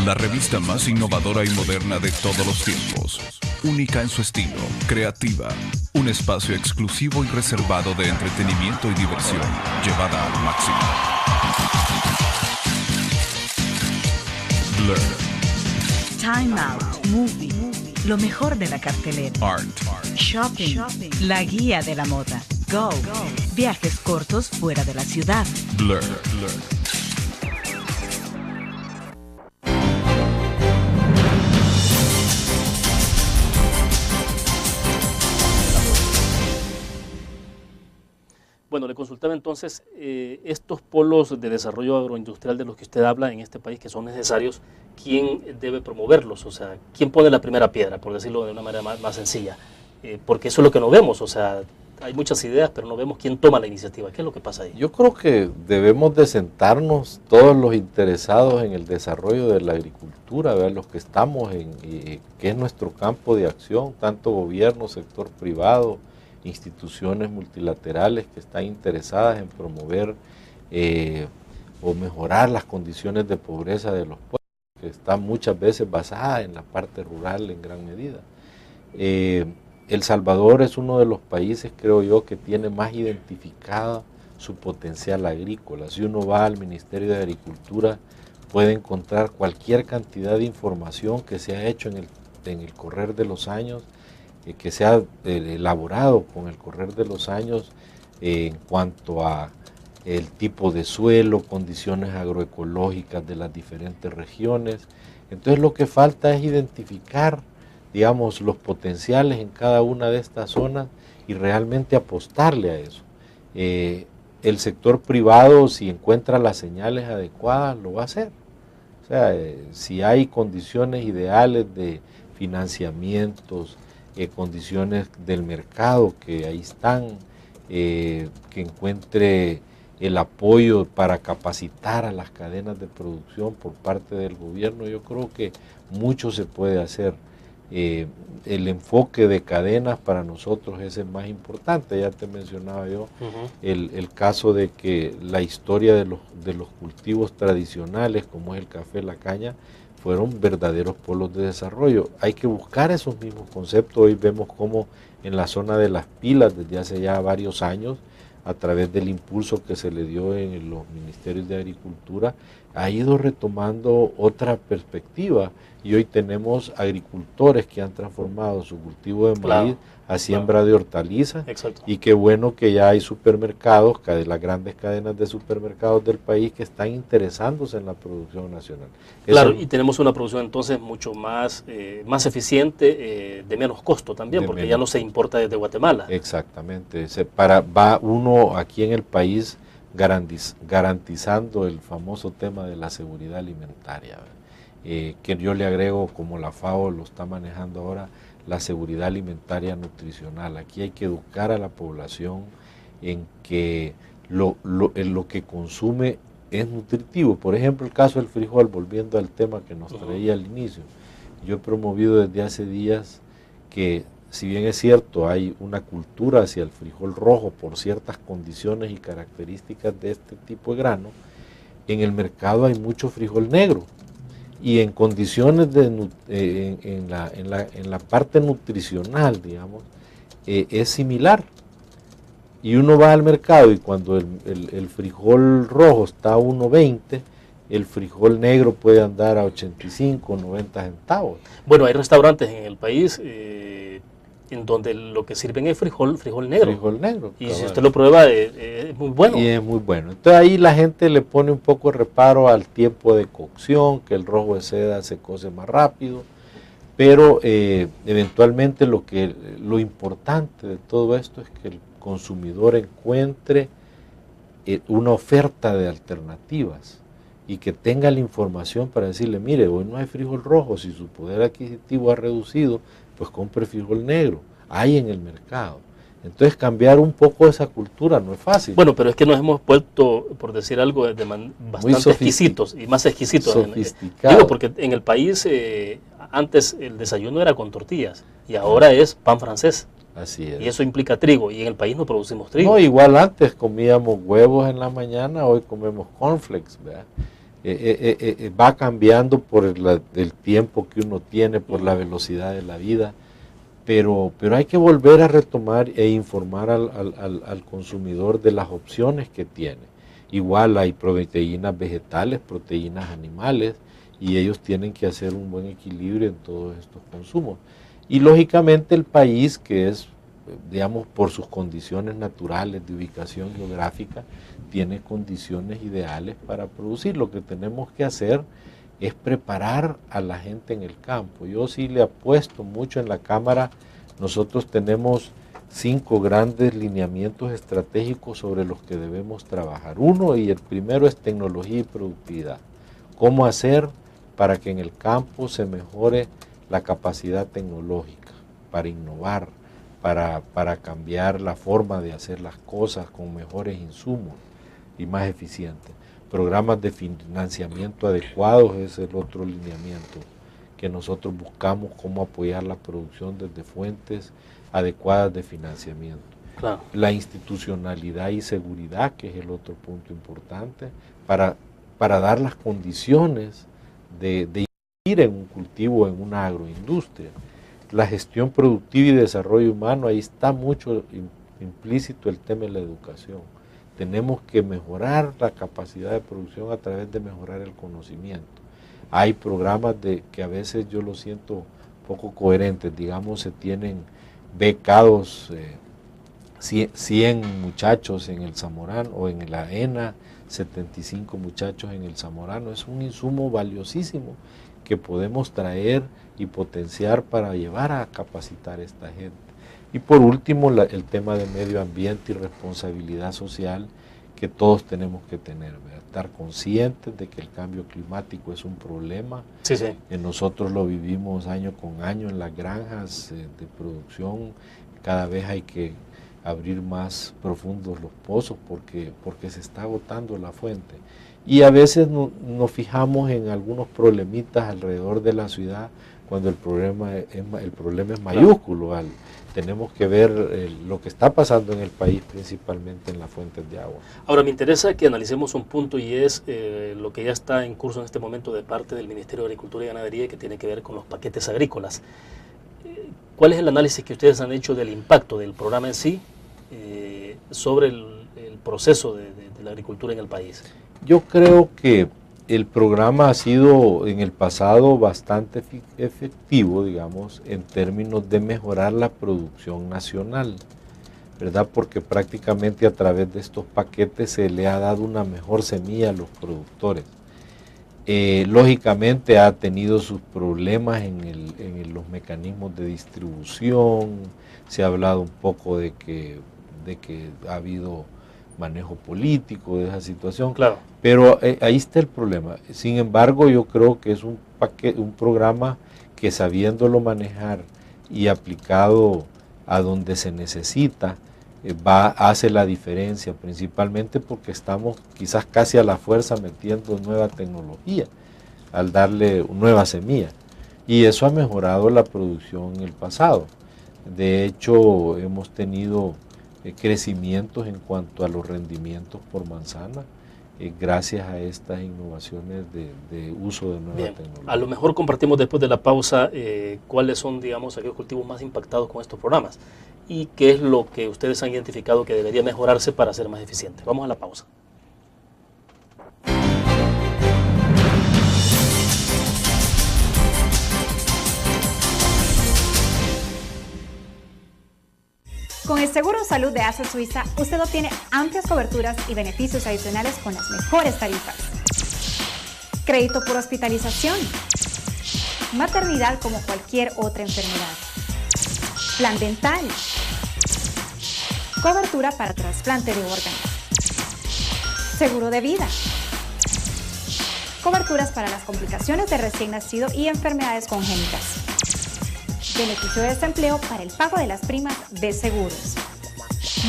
[SPEAKER 9] La revista más innovadora y moderna de todos los tiempos. Única en su estilo, creativa. Un espacio exclusivo y reservado de entretenimiento y diversión, llevada al máximo. Blur.
[SPEAKER 10] Time Out, Movie, lo mejor de la cartelera.
[SPEAKER 9] Art.
[SPEAKER 10] Shopping, la guía de la moda. Go, viajes cortos fuera de la ciudad.
[SPEAKER 9] Blur.
[SPEAKER 2] Bueno, le consultaba entonces, estos polos de desarrollo agroindustrial de los que usted habla en este país, que son necesarios, ¿quién debe promoverlos? O sea, ¿quién pone la primera piedra, por decirlo de una manera más sencilla? Porque eso es lo que no vemos, o sea, hay muchas ideas, pero no vemos quién toma la iniciativa. ¿Qué es lo que pasa ahí?
[SPEAKER 3] Yo creo que debemos de sentarnos todos los interesados en el desarrollo de la agricultura, ¿verdad? Los que estamos que es nuestro campo de acción, tanto gobierno, sector privado, instituciones multilaterales que están interesadas en promover o mejorar las condiciones de pobreza de los pueblos, que están muchas veces basadas en la parte rural en gran medida. El Salvador es uno de los países, creo yo, que tiene más identificada su potencial agrícola. Si uno va al Ministerio de Agricultura, puede encontrar cualquier cantidad de información que se ha hecho en el correr de los años, que se ha elaborado con el correr de los años en cuanto a el tipo de suelo, condiciones agroecológicas de las diferentes regiones. Entonces lo que falta es identificar, digamos, los potenciales en cada una de estas zonas y realmente apostarle a eso. El sector privado, si encuentra las señales adecuadas, lo va a hacer. O sea, si hay condiciones ideales de financiamientos, condiciones del mercado que ahí están, que encuentre el apoyo para capacitar a las cadenas de producción por parte del gobierno, yo creo que mucho se puede hacer. El enfoque de cadenas para nosotros es el más importante. Ya te mencionaba yo el caso de que la historia de los cultivos tradicionales, como es el café, la caña, fueron verdaderos polos de desarrollo. Hay que buscar esos mismos conceptos. Hoy vemos cómo en la zona de las pilas, desde hace ya varios años, a través del impulso que se le dio en los ministerios de Agricultura, ha ido retomando otra perspectiva, y hoy tenemos agricultores que han transformado su cultivo de maíz a siembra de hortalizas.
[SPEAKER 2] Exacto.
[SPEAKER 3] Y qué bueno que ya hay supermercados, las grandes cadenas de supermercados del país, que están interesándose en la producción nacional.
[SPEAKER 2] Claro, y tenemos una producción entonces mucho más, más eficiente, de menos costo también, porque ya no se importa desde Guatemala.
[SPEAKER 3] Exactamente, va uno aquí en el país garantizando el famoso tema de la seguridad alimentaria, que yo le agrego, como la FAO lo está manejando ahora, la seguridad alimentaria nutricional. Aquí hay que educar a la población en que lo que consume es nutritivo. Por ejemplo, el caso del frijol, volviendo al tema que nos traía al inicio, yo he promovido desde hace días que, si bien es cierto, hay una cultura hacia el frijol rojo por ciertas condiciones y características de este tipo de grano, en el mercado hay mucho frijol negro, y en condiciones en la parte nutricional, digamos, es similar. Y uno va al mercado y cuando el frijol rojo está a 1.20, el frijol negro puede andar a 85, 90 centavos.
[SPEAKER 2] Bueno, hay restaurantes en el país en donde lo que sirven es frijol negro.
[SPEAKER 3] Frijol negro.
[SPEAKER 2] Y si usted lo prueba, es muy bueno.
[SPEAKER 3] Y es muy bueno. Entonces ahí la gente le pone un poco de reparo al tiempo de cocción, que el rojo de seda se cose más rápido, pero eventualmente lo importante de todo esto es que el consumidor encuentre una oferta de alternativas y que tenga la información para decirle, mire, hoy no hay frijol rojo, si su poder adquisitivo ha reducido, pues compre frijol negro, hay en el mercado. Entonces cambiar un poco esa cultura no es fácil.
[SPEAKER 2] Bueno, pero es que nos hemos vuelto, por decir algo, bastante exquisitos y más exquisitos.
[SPEAKER 3] Sofisticados.
[SPEAKER 2] Digo, porque en el país antes el desayuno era con tortillas y ahora es pan francés.
[SPEAKER 3] Así es.
[SPEAKER 2] Y eso implica trigo, y en el país no producimos trigo.
[SPEAKER 3] No, igual antes comíamos huevos en la mañana, hoy comemos cornflakes, ¿verdad? Va cambiando por el tiempo que uno tiene, por la velocidad de la vida, pero hay que volver a retomar e informar al consumidor de las opciones que tiene. Igual hay proteínas vegetales, proteínas animales, y ellos tienen que hacer un buen equilibrio en todos estos consumos. Y lógicamente el país, que es, digamos, por sus condiciones naturales de ubicación geográfica, tiene condiciones ideales para producir. Lo que tenemos que hacer es preparar a la gente en el campo. Yo sí le apuesto mucho en la Cámara. Nosotros tenemos 5 grandes lineamientos estratégicos sobre los que debemos trabajar. Uno, y el primero, es tecnología y productividad. ¿Cómo hacer para que en el campo se mejore la capacidad tecnológica, para innovar, para cambiar la forma de hacer las cosas con mejores insumos y más eficientes? Programas de financiamiento adecuados es el otro lineamiento que nosotros buscamos, cómo apoyar la producción desde fuentes adecuadas de financiamiento.
[SPEAKER 2] Claro.
[SPEAKER 3] La institucionalidad y seguridad, que es el otro punto importante, para dar las condiciones de ir en un cultivo, en una agroindustria. La gestión productiva y desarrollo humano, ahí está mucho implícito el tema de la educación. tenemos que mejorar la capacidad de producción a través de mejorar el conocimiento. Hay programas que a veces yo lo siento poco coherentes, digamos, se tienen becados 100 muchachos en el Zamorano o en la ENA, 75 muchachos en el Zamorano. Es un insumo valiosísimo que podemos traer y potenciar para llevar a capacitar a esta gente. Y por último, el tema de medio ambiente y responsabilidad social que todos tenemos que tener, ¿verdad? Estar conscientes de que el cambio climático es un problema.
[SPEAKER 2] Sí, sí.
[SPEAKER 3] Nosotros lo vivimos año con año en las granjas de producción. Cada vez hay que abrir más profundos los pozos porque se está agotando la fuente. Y a veces nos fijamos en algunos problemitas alrededor de la ciudad cuando el problema es mayúsculo. Tenemos que ver lo que está pasando en el país, principalmente en las fuentes de agua.
[SPEAKER 2] Ahora, me interesa que analicemos un punto y es lo que ya está en curso en este momento de parte del Ministerio de Agricultura y Ganadería, que tiene que ver con los paquetes agrícolas. ¿Cuál es el análisis que ustedes han hecho del impacto del programa en sí sobre el proceso de la agricultura en el país?
[SPEAKER 3] Yo creo que el programa ha sido en el pasado bastante efectivo, digamos, en términos de mejorar la producción nacional, ¿verdad? Porque prácticamente a través de estos paquetes se le ha dado una mejor semilla a los productores. Lógicamente ha tenido sus problemas en los mecanismos de distribución, se ha hablado un poco de que ha habido manejo político de esa situación,
[SPEAKER 2] claro.
[SPEAKER 3] Pero ahí está el problema. Sin embargo, yo creo que es un programa que, sabiéndolo manejar y aplicado a donde se necesita, hace la diferencia, principalmente porque estamos quizás casi a la fuerza metiendo nueva tecnología al darle nueva semilla, y eso ha mejorado la producción en el pasado. De hecho, hemos tenido crecimientos en cuanto a los rendimientos por manzana, gracias a estas innovaciones de uso de nueva tecnología.
[SPEAKER 2] A lo mejor compartimos después de la pausa cuáles son, digamos, aquellos cultivos más impactados con estos programas y qué es lo que ustedes han identificado que debería mejorarse para ser más eficiente. Vamos a la pausa.
[SPEAKER 4] Con el Seguro Salud de ASA Suiza, usted obtiene amplias coberturas y beneficios adicionales con las mejores tarifas. Crédito por hospitalización. Maternidad como cualquier otra enfermedad. Plan dental. Cobertura para trasplante de órganos. Seguro de vida. Coberturas para las complicaciones de recién nacido y enfermedades congénitas. Beneficio de desempleo para el pago de las primas de seguros.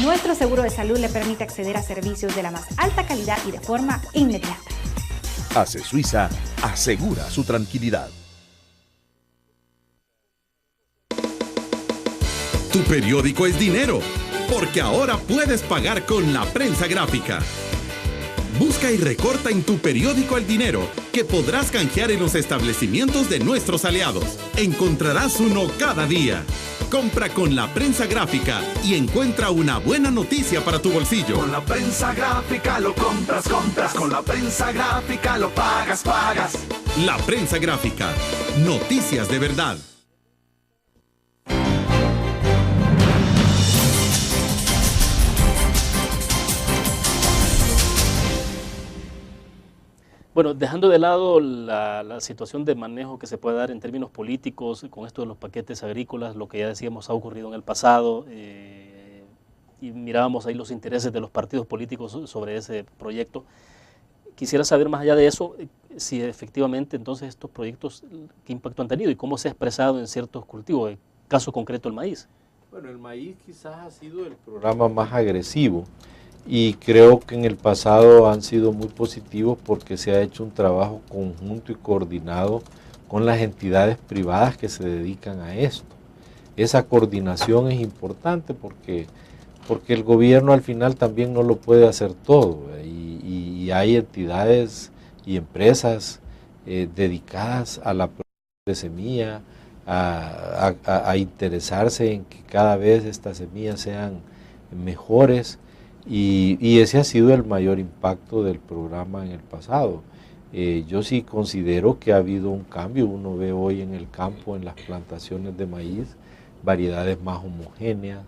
[SPEAKER 4] Nuestro seguro de salud le permite acceder a servicios de la más alta calidad y de forma inmediata.
[SPEAKER 6] ASA Suiza asegura su tranquilidad.
[SPEAKER 5] Tu periódico es dinero, porque ahora puedes pagar con la prensa gráfica. Busca y recorta en tu periódico El Dinero, que podrás canjear en los establecimientos de nuestros aliados. Encontrarás uno cada día. Compra con la prensa gráfica y encuentra una buena noticia para tu bolsillo.
[SPEAKER 11] Con la prensa gráfica lo compras. Con la prensa gráfica lo pagas.
[SPEAKER 5] La prensa gráfica. Noticias de verdad.
[SPEAKER 2] Bueno, dejando de lado la situación de manejo que se puede dar en términos políticos con esto de los paquetes agrícolas, lo que ya decíamos ha ocurrido en el pasado, y mirábamos ahí los intereses de los partidos políticos sobre ese proyecto. Quisiera saber más allá de eso, si efectivamente entonces estos proyectos, qué impacto han tenido y cómo se ha expresado en ciertos cultivos, el caso concreto el maíz.
[SPEAKER 3] Bueno, el maíz quizás ha sido el programa más agresivo. Y creo que en el pasado han sido muy positivos porque se ha hecho un trabajo conjunto y coordinado con las entidades privadas que se dedican a esto. Esa coordinación es importante porque el gobierno al final también no lo puede hacer todo, y hay entidades y empresas dedicadas a la producción de semilla, a interesarse en que cada vez estas semillas sean mejores. y ese ha sido el mayor impacto del programa en el pasado. Yo sí considero que ha habido un cambio. Uno ve hoy en el campo, en las plantaciones de maíz, variedades más homogéneas,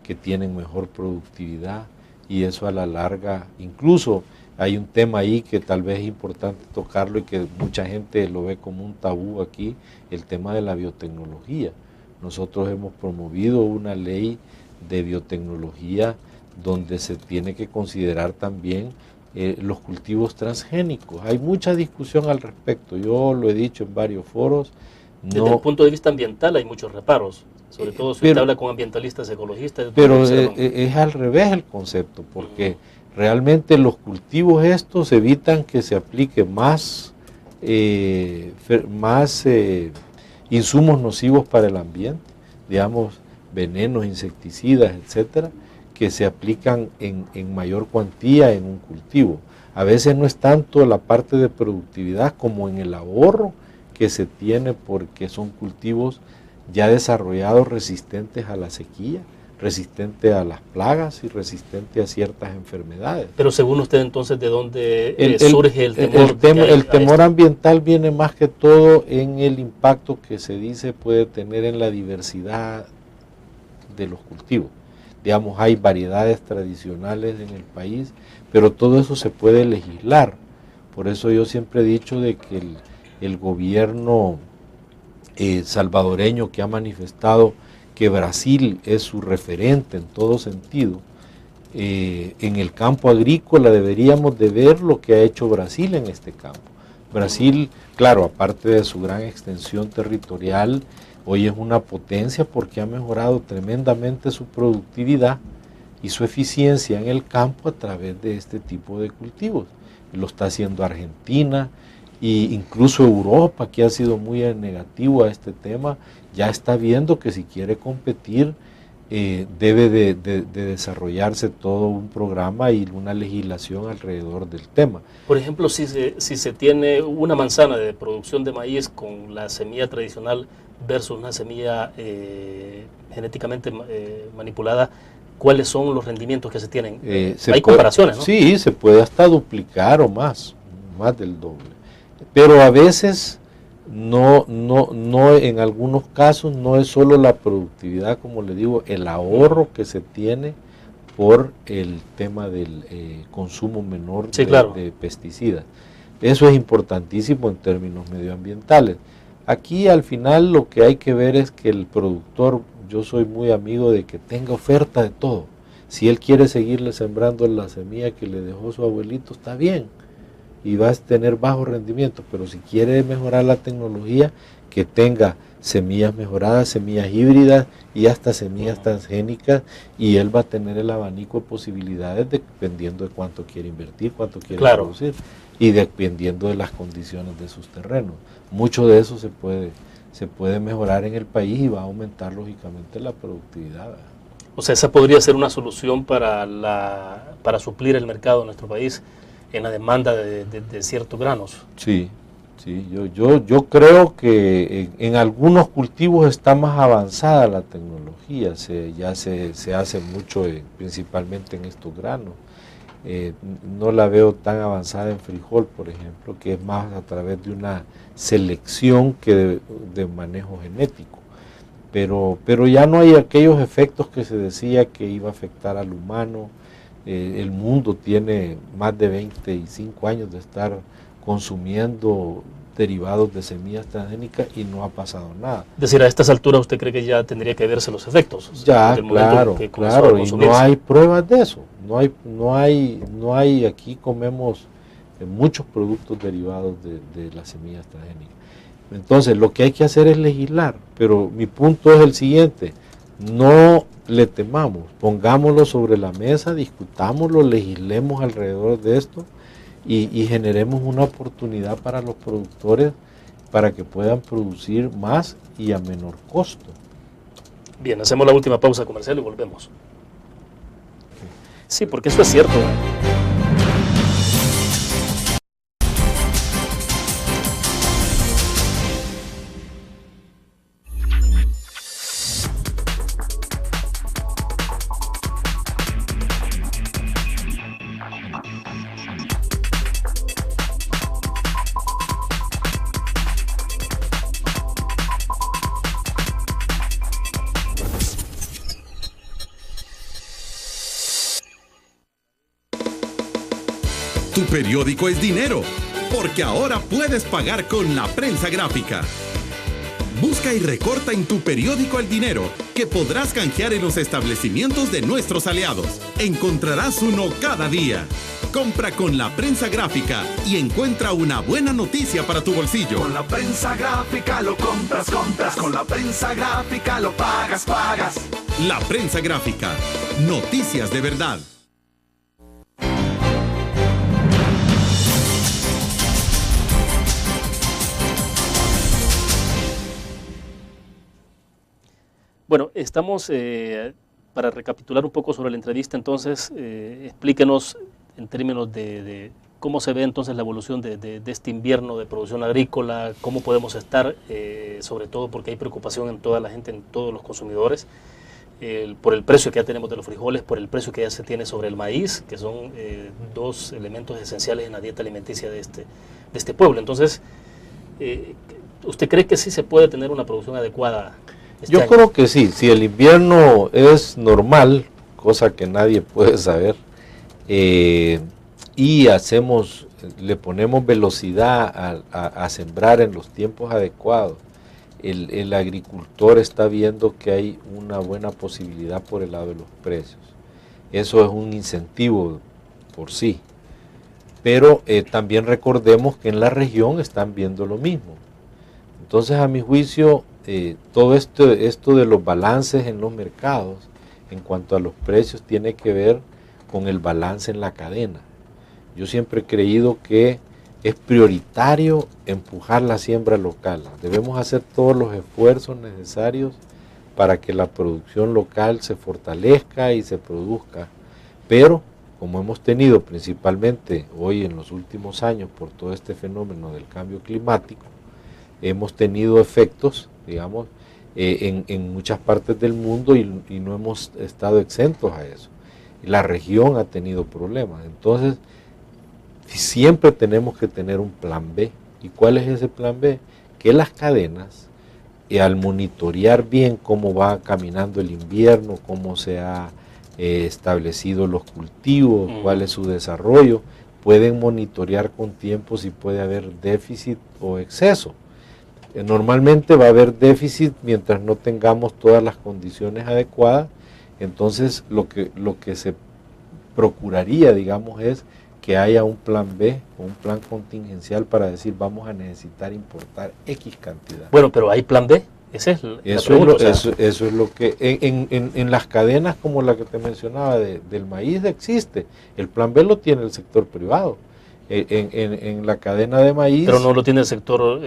[SPEAKER 3] que tienen mejor productividad, y eso a la larga, incluso hay un tema ahí que tal vez es importante tocarlo y que mucha gente lo ve como un tabú aquí, el tema de la biotecnología. Nosotros hemos promovido una ley de biotecnología donde se tiene que considerar también los cultivos transgénicos. Hay mucha discusión al respecto, yo lo he dicho en varios foros.
[SPEAKER 2] Desde el punto de vista ambiental hay muchos reparos, sobre todo si usted habla con ambientalistas, ecologistas.
[SPEAKER 3] Pero es al revés el concepto, porque realmente los cultivos estos evitan que se aplique más insumos nocivos para el ambiente, digamos venenos, insecticidas, etcétera, que se aplican en mayor cuantía en un cultivo. A veces no es tanto la parte de productividad como en el ahorro que se tiene, porque son cultivos ya desarrollados resistentes a la sequía, resistentes a las plagas y resistentes a ciertas enfermedades.
[SPEAKER 2] Pero según usted entonces, ¿de dónde surge el temor?
[SPEAKER 3] El temor ambiental viene más que todo en el impacto que se dice puede tener en la diversidad de los cultivos. Digamos, hay variedades tradicionales en el país, pero todo eso se puede legislar. Por eso yo siempre he dicho de que el gobierno salvadoreño, que ha manifestado que Brasil es su referente en todo sentido, en el campo agrícola deberíamos de ver lo que ha hecho Brasil en este campo. Brasil, claro, aparte de su gran extensión territorial, hoy es una potencia porque ha mejorado tremendamente su productividad y su eficiencia en el campo a través de este tipo de cultivos. Lo está haciendo Argentina e incluso Europa, que ha sido muy negativo a este tema, ya está viendo que si quiere competir debe de desarrollarse todo un programa y una legislación alrededor del tema.
[SPEAKER 2] Por ejemplo, si se tiene una manzana de producción de maíz con la semilla tradicional versus una semilla genéticamente manipulada, ¿cuáles son los rendimientos que se tienen? Hay comparaciones, ¿no?
[SPEAKER 3] Sí, se puede hasta duplicar o más del doble. Pero a veces no, en algunos casos no es solo la productividad, como le digo, el ahorro que se tiene por el tema del consumo menor de pesticidas. Eso es importantísimo en términos medioambientales. Aquí al final lo que hay que ver es que el productor, yo soy muy amigo de que tenga oferta de todo. Si él quiere seguirle sembrando la semilla que le dejó su abuelito, está bien, y va a tener bajo rendimiento, pero si quiere mejorar la tecnología, que tenga semillas mejoradas, semillas híbridas y hasta semillas transgénicas, y él va a tener el abanico de posibilidades dependiendo de cuánto quiere invertir, cuánto quiere producir, y dependiendo de las condiciones de sus terrenos. Mucho de eso se puede mejorar en el país y va a aumentar lógicamente la productividad, ¿verdad?
[SPEAKER 2] O sea, esa podría ser una solución para suplir el mercado de nuestro país en la demanda de ciertos granos.
[SPEAKER 3] Sí, yo creo que en algunos cultivos está más avanzada la tecnología, ya se hace mucho principalmente en estos granos. No la veo tan avanzada en frijol, por ejemplo, que es más a través de una selección que de manejo genético. Pero ya no hay aquellos efectos que se decía que iba a afectar al humano. El mundo tiene más de 25 años de estar consumiendo derivados de semillas transgénicas y no ha pasado nada.
[SPEAKER 2] Es decir, a estas alturas usted cree que ya tendría que verse los efectos.
[SPEAKER 3] Ya, claro, y no hay pruebas de eso. No hay, aquí comemos muchos productos derivados de las semillas transgénicas. Entonces, lo que hay que hacer es legislar, pero mi punto es el siguiente: no le temamos, pongámoslo sobre la mesa, discutámoslo, legislemos alrededor de esto y generemos una oportunidad para los productores para que puedan producir más y a menor costo.
[SPEAKER 2] Bien, hacemos la última pausa comercial y volvemos. Sí, porque eso es cierto.
[SPEAKER 5] Tu periódico es dinero, porque ahora puedes pagar con la prensa gráfica. Busca y recorta en tu periódico el dinero que podrás canjear en los establecimientos de nuestros aliados. Encontrarás uno cada día. Compra con la prensa gráfica y encuentra una buena noticia para tu bolsillo.
[SPEAKER 11] Con la prensa gráfica lo compras. Con la prensa gráfica lo pagas.
[SPEAKER 5] La prensa gráfica. Noticias de verdad.
[SPEAKER 2] Bueno, estamos, para recapitular un poco sobre la entrevista, entonces, explíquenos en términos de cómo se ve entonces la evolución de este invierno de producción agrícola, cómo podemos estar, sobre todo porque hay preocupación en toda la gente, en todos los consumidores, por el precio que ya tenemos de los frijoles, por el precio que ya se tiene sobre el maíz, que son dos elementos esenciales en la dieta alimenticia de este pueblo. Entonces, ¿usted cree que sí se puede tener una producción adecuada?
[SPEAKER 3] Yo creo que sí, si el invierno es normal, cosa que nadie puede saber, y le ponemos velocidad a sembrar en los tiempos adecuados, el agricultor está viendo que hay una buena posibilidad por el lado de los precios. Eso es un incentivo por sí. Pero también recordemos que en la región están viendo lo mismo. Entonces, a mi juicio, todo esto de los balances en los mercados, en cuanto a los precios, tiene que ver con el balance en la cadena. Yo siempre he creído que es prioritario empujar la siembra local. Debemos hacer todos los esfuerzos necesarios para que la producción local se fortalezca y se produzca. Pero, como hemos tenido principalmente hoy en los últimos años por todo este fenómeno del cambio climático, hemos tenido efectos, digamos, en muchas partes del mundo y no hemos estado exentos a eso. La región ha tenido problemas. Entonces, siempre tenemos que tener un plan B. ¿Y cuál es ese plan B? Que las cadenas, al monitorear bien cómo va caminando el invierno, cómo se ha establecido los cultivos, cuál es su desarrollo, pueden monitorear con tiempo si puede haber déficit o exceso. Normalmente va a haber déficit mientras no tengamos todas las condiciones adecuadas. Entonces lo que se procuraría, digamos, es que haya un plan B o un plan contingencial para decir vamos a necesitar importar X cantidad.
[SPEAKER 2] Bueno, pero ¿hay plan B? Esa es la pregunta.
[SPEAKER 3] Eso es lo que en las cadenas como la que te mencionaba del maíz existe. El plan B lo tiene el sector privado. En la cadena de maíz.
[SPEAKER 2] Pero no lo tiene el sector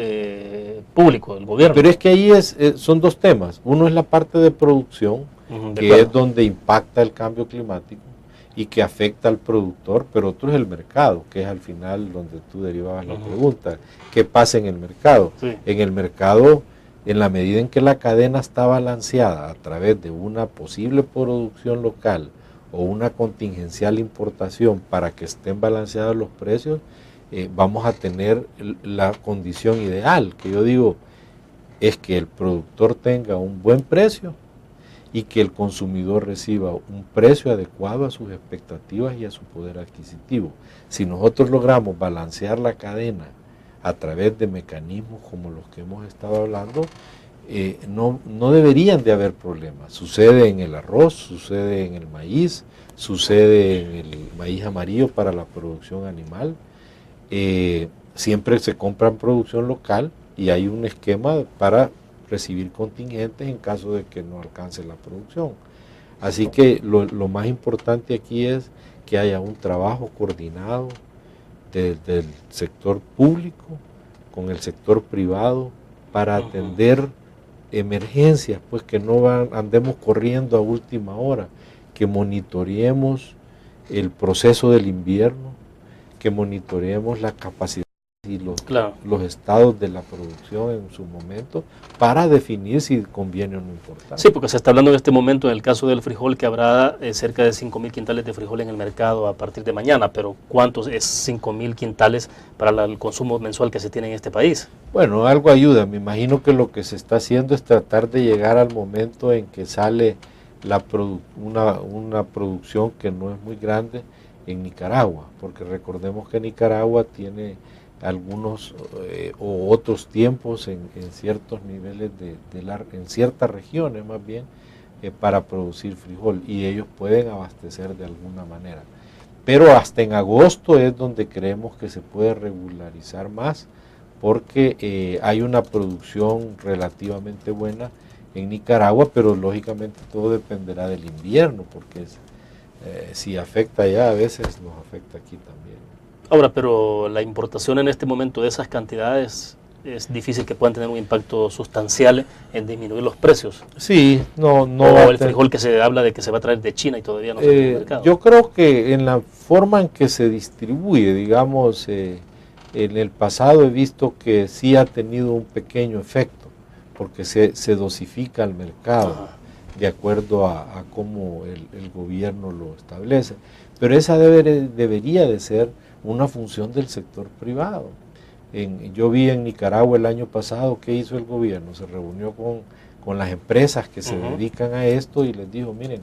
[SPEAKER 2] público, el gobierno.
[SPEAKER 3] Pero es que ahí son dos temas. Uno es la parte de producción, que es donde impacta el cambio climático y que afecta al productor, pero otro es el mercado, que es al final donde tú derivabas la pregunta. ¿Qué pasa en el mercado? Sí. En el mercado, en la medida en que la cadena está balanceada a través de una posible producción local o una contingencial importación para que estén balanceados los precios, vamos a tener la condición ideal, que yo digo, es que el productor tenga un buen precio y que el consumidor reciba un precio adecuado a sus expectativas y a su poder adquisitivo. Si nosotros logramos balancear la cadena a través de mecanismos como los que hemos estado hablando, no deberían de haber problemas. Sucede en el arroz, sucede en el maíz, sucede en el maíz amarillo para la producción animal. Siempre se compra en producción local y hay un esquema para recibir contingentes en caso de que no alcance la producción. Así que lo más importante aquí es que haya un trabajo coordinado del sector público con el sector privado para atender emergencias, pues que no andemos corriendo a última hora, que monitoreemos el proceso del invierno, que monitoreemos la capacidad y los estados de la producción en su momento para definir si conviene o no importar.
[SPEAKER 2] Sí, porque se está hablando en este momento, en el caso del frijol, que habrá cerca de 5.000 quintales de frijol en el mercado a partir de mañana, pero ¿cuántos es 5.000 quintales para el consumo mensual que se tiene en este país?
[SPEAKER 3] Bueno, algo ayuda. Me imagino que lo que se está haciendo es tratar de llegar al momento en que sale una producción que no es muy grande en Nicaragua, porque recordemos que Nicaragua tiene algunos o otros tiempos en ciertos niveles en ciertas regiones más bien para producir frijol, y ellos pueden abastecer de alguna manera. Pero hasta en agosto es donde creemos que se puede regularizar más, porque hay una producción relativamente buena en Nicaragua, pero lógicamente todo dependerá del invierno, porque si afecta allá, a veces nos afecta aquí también.
[SPEAKER 2] Ahora, pero la importación en este momento de esas cantidades es difícil que puedan tener un impacto sustancial en disminuir los precios.
[SPEAKER 3] Sí, no
[SPEAKER 2] o el frijol que se habla de que se va a traer de China y todavía no se tiene en el mercado.
[SPEAKER 3] Yo creo que en la forma en que se distribuye, digamos, en el pasado he visto que sí ha tenido un pequeño efecto, porque se dosifica el mercado. Ajá. De acuerdo a cómo el gobierno lo establece. Pero esa debería de ser una función del sector privado. Yo vi en Nicaragua el año pasado qué hizo el gobierno, se reunió con las empresas que se dedican a esto y les dijo, miren,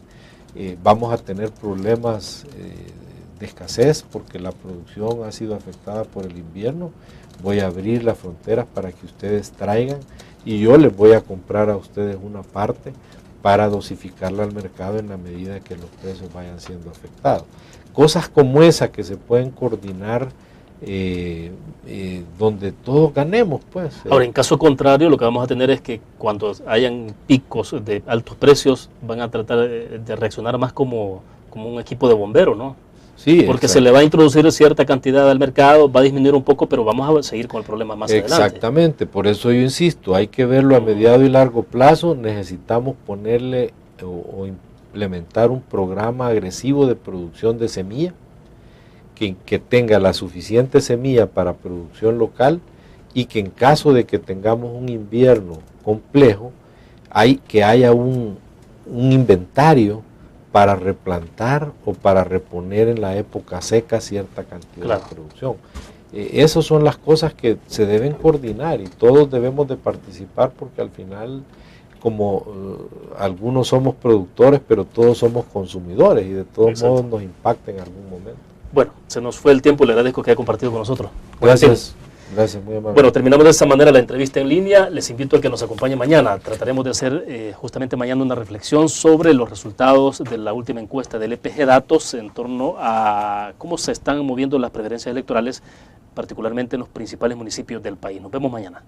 [SPEAKER 3] vamos a tener problemas de escasez porque la producción ha sido afectada por el invierno, voy a abrir las fronteras para que ustedes traigan y yo les voy a comprar a ustedes una parte para dosificarla al mercado en la medida que los precios vayan siendo afectados. Cosas como esa que se pueden coordinar donde todos ganemos, pues.
[SPEAKER 2] Ahora, en caso contrario, lo que vamos a tener es que cuando hayan picos de altos precios, van a tratar de reaccionar más como un equipo de bomberos, ¿no?
[SPEAKER 3] Sí,
[SPEAKER 2] porque se le va a introducir cierta cantidad al mercado, va a disminuir un poco, pero vamos a seguir con el problema más adelante.
[SPEAKER 3] Exactamente, por eso yo insisto, hay que verlo a mediano y largo plazo, necesitamos ponerle o implementar un programa agresivo de producción de semilla, que tenga la suficiente semilla para producción local y que en caso de que tengamos un invierno complejo, que haya un inventario para replantar o para reponer en la época seca cierta cantidad de producción. Esas son las cosas que se deben coordinar y todos debemos de participar porque al final, como algunos somos productores, pero todos somos consumidores y de todos modos nos impacta en algún momento.
[SPEAKER 2] Bueno, se nos fue el tiempo, le agradezco que haya compartido con nosotros.
[SPEAKER 3] Gracias. Gracias, muy amable.
[SPEAKER 2] Bueno, terminamos de esta manera la entrevista en línea. Les invito a que nos acompañe mañana. Trataremos de hacer justamente mañana una reflexión sobre los resultados de la última encuesta del EPG Datos en torno a cómo se están moviendo las preferencias electorales, particularmente en los principales municipios del país. Nos vemos mañana.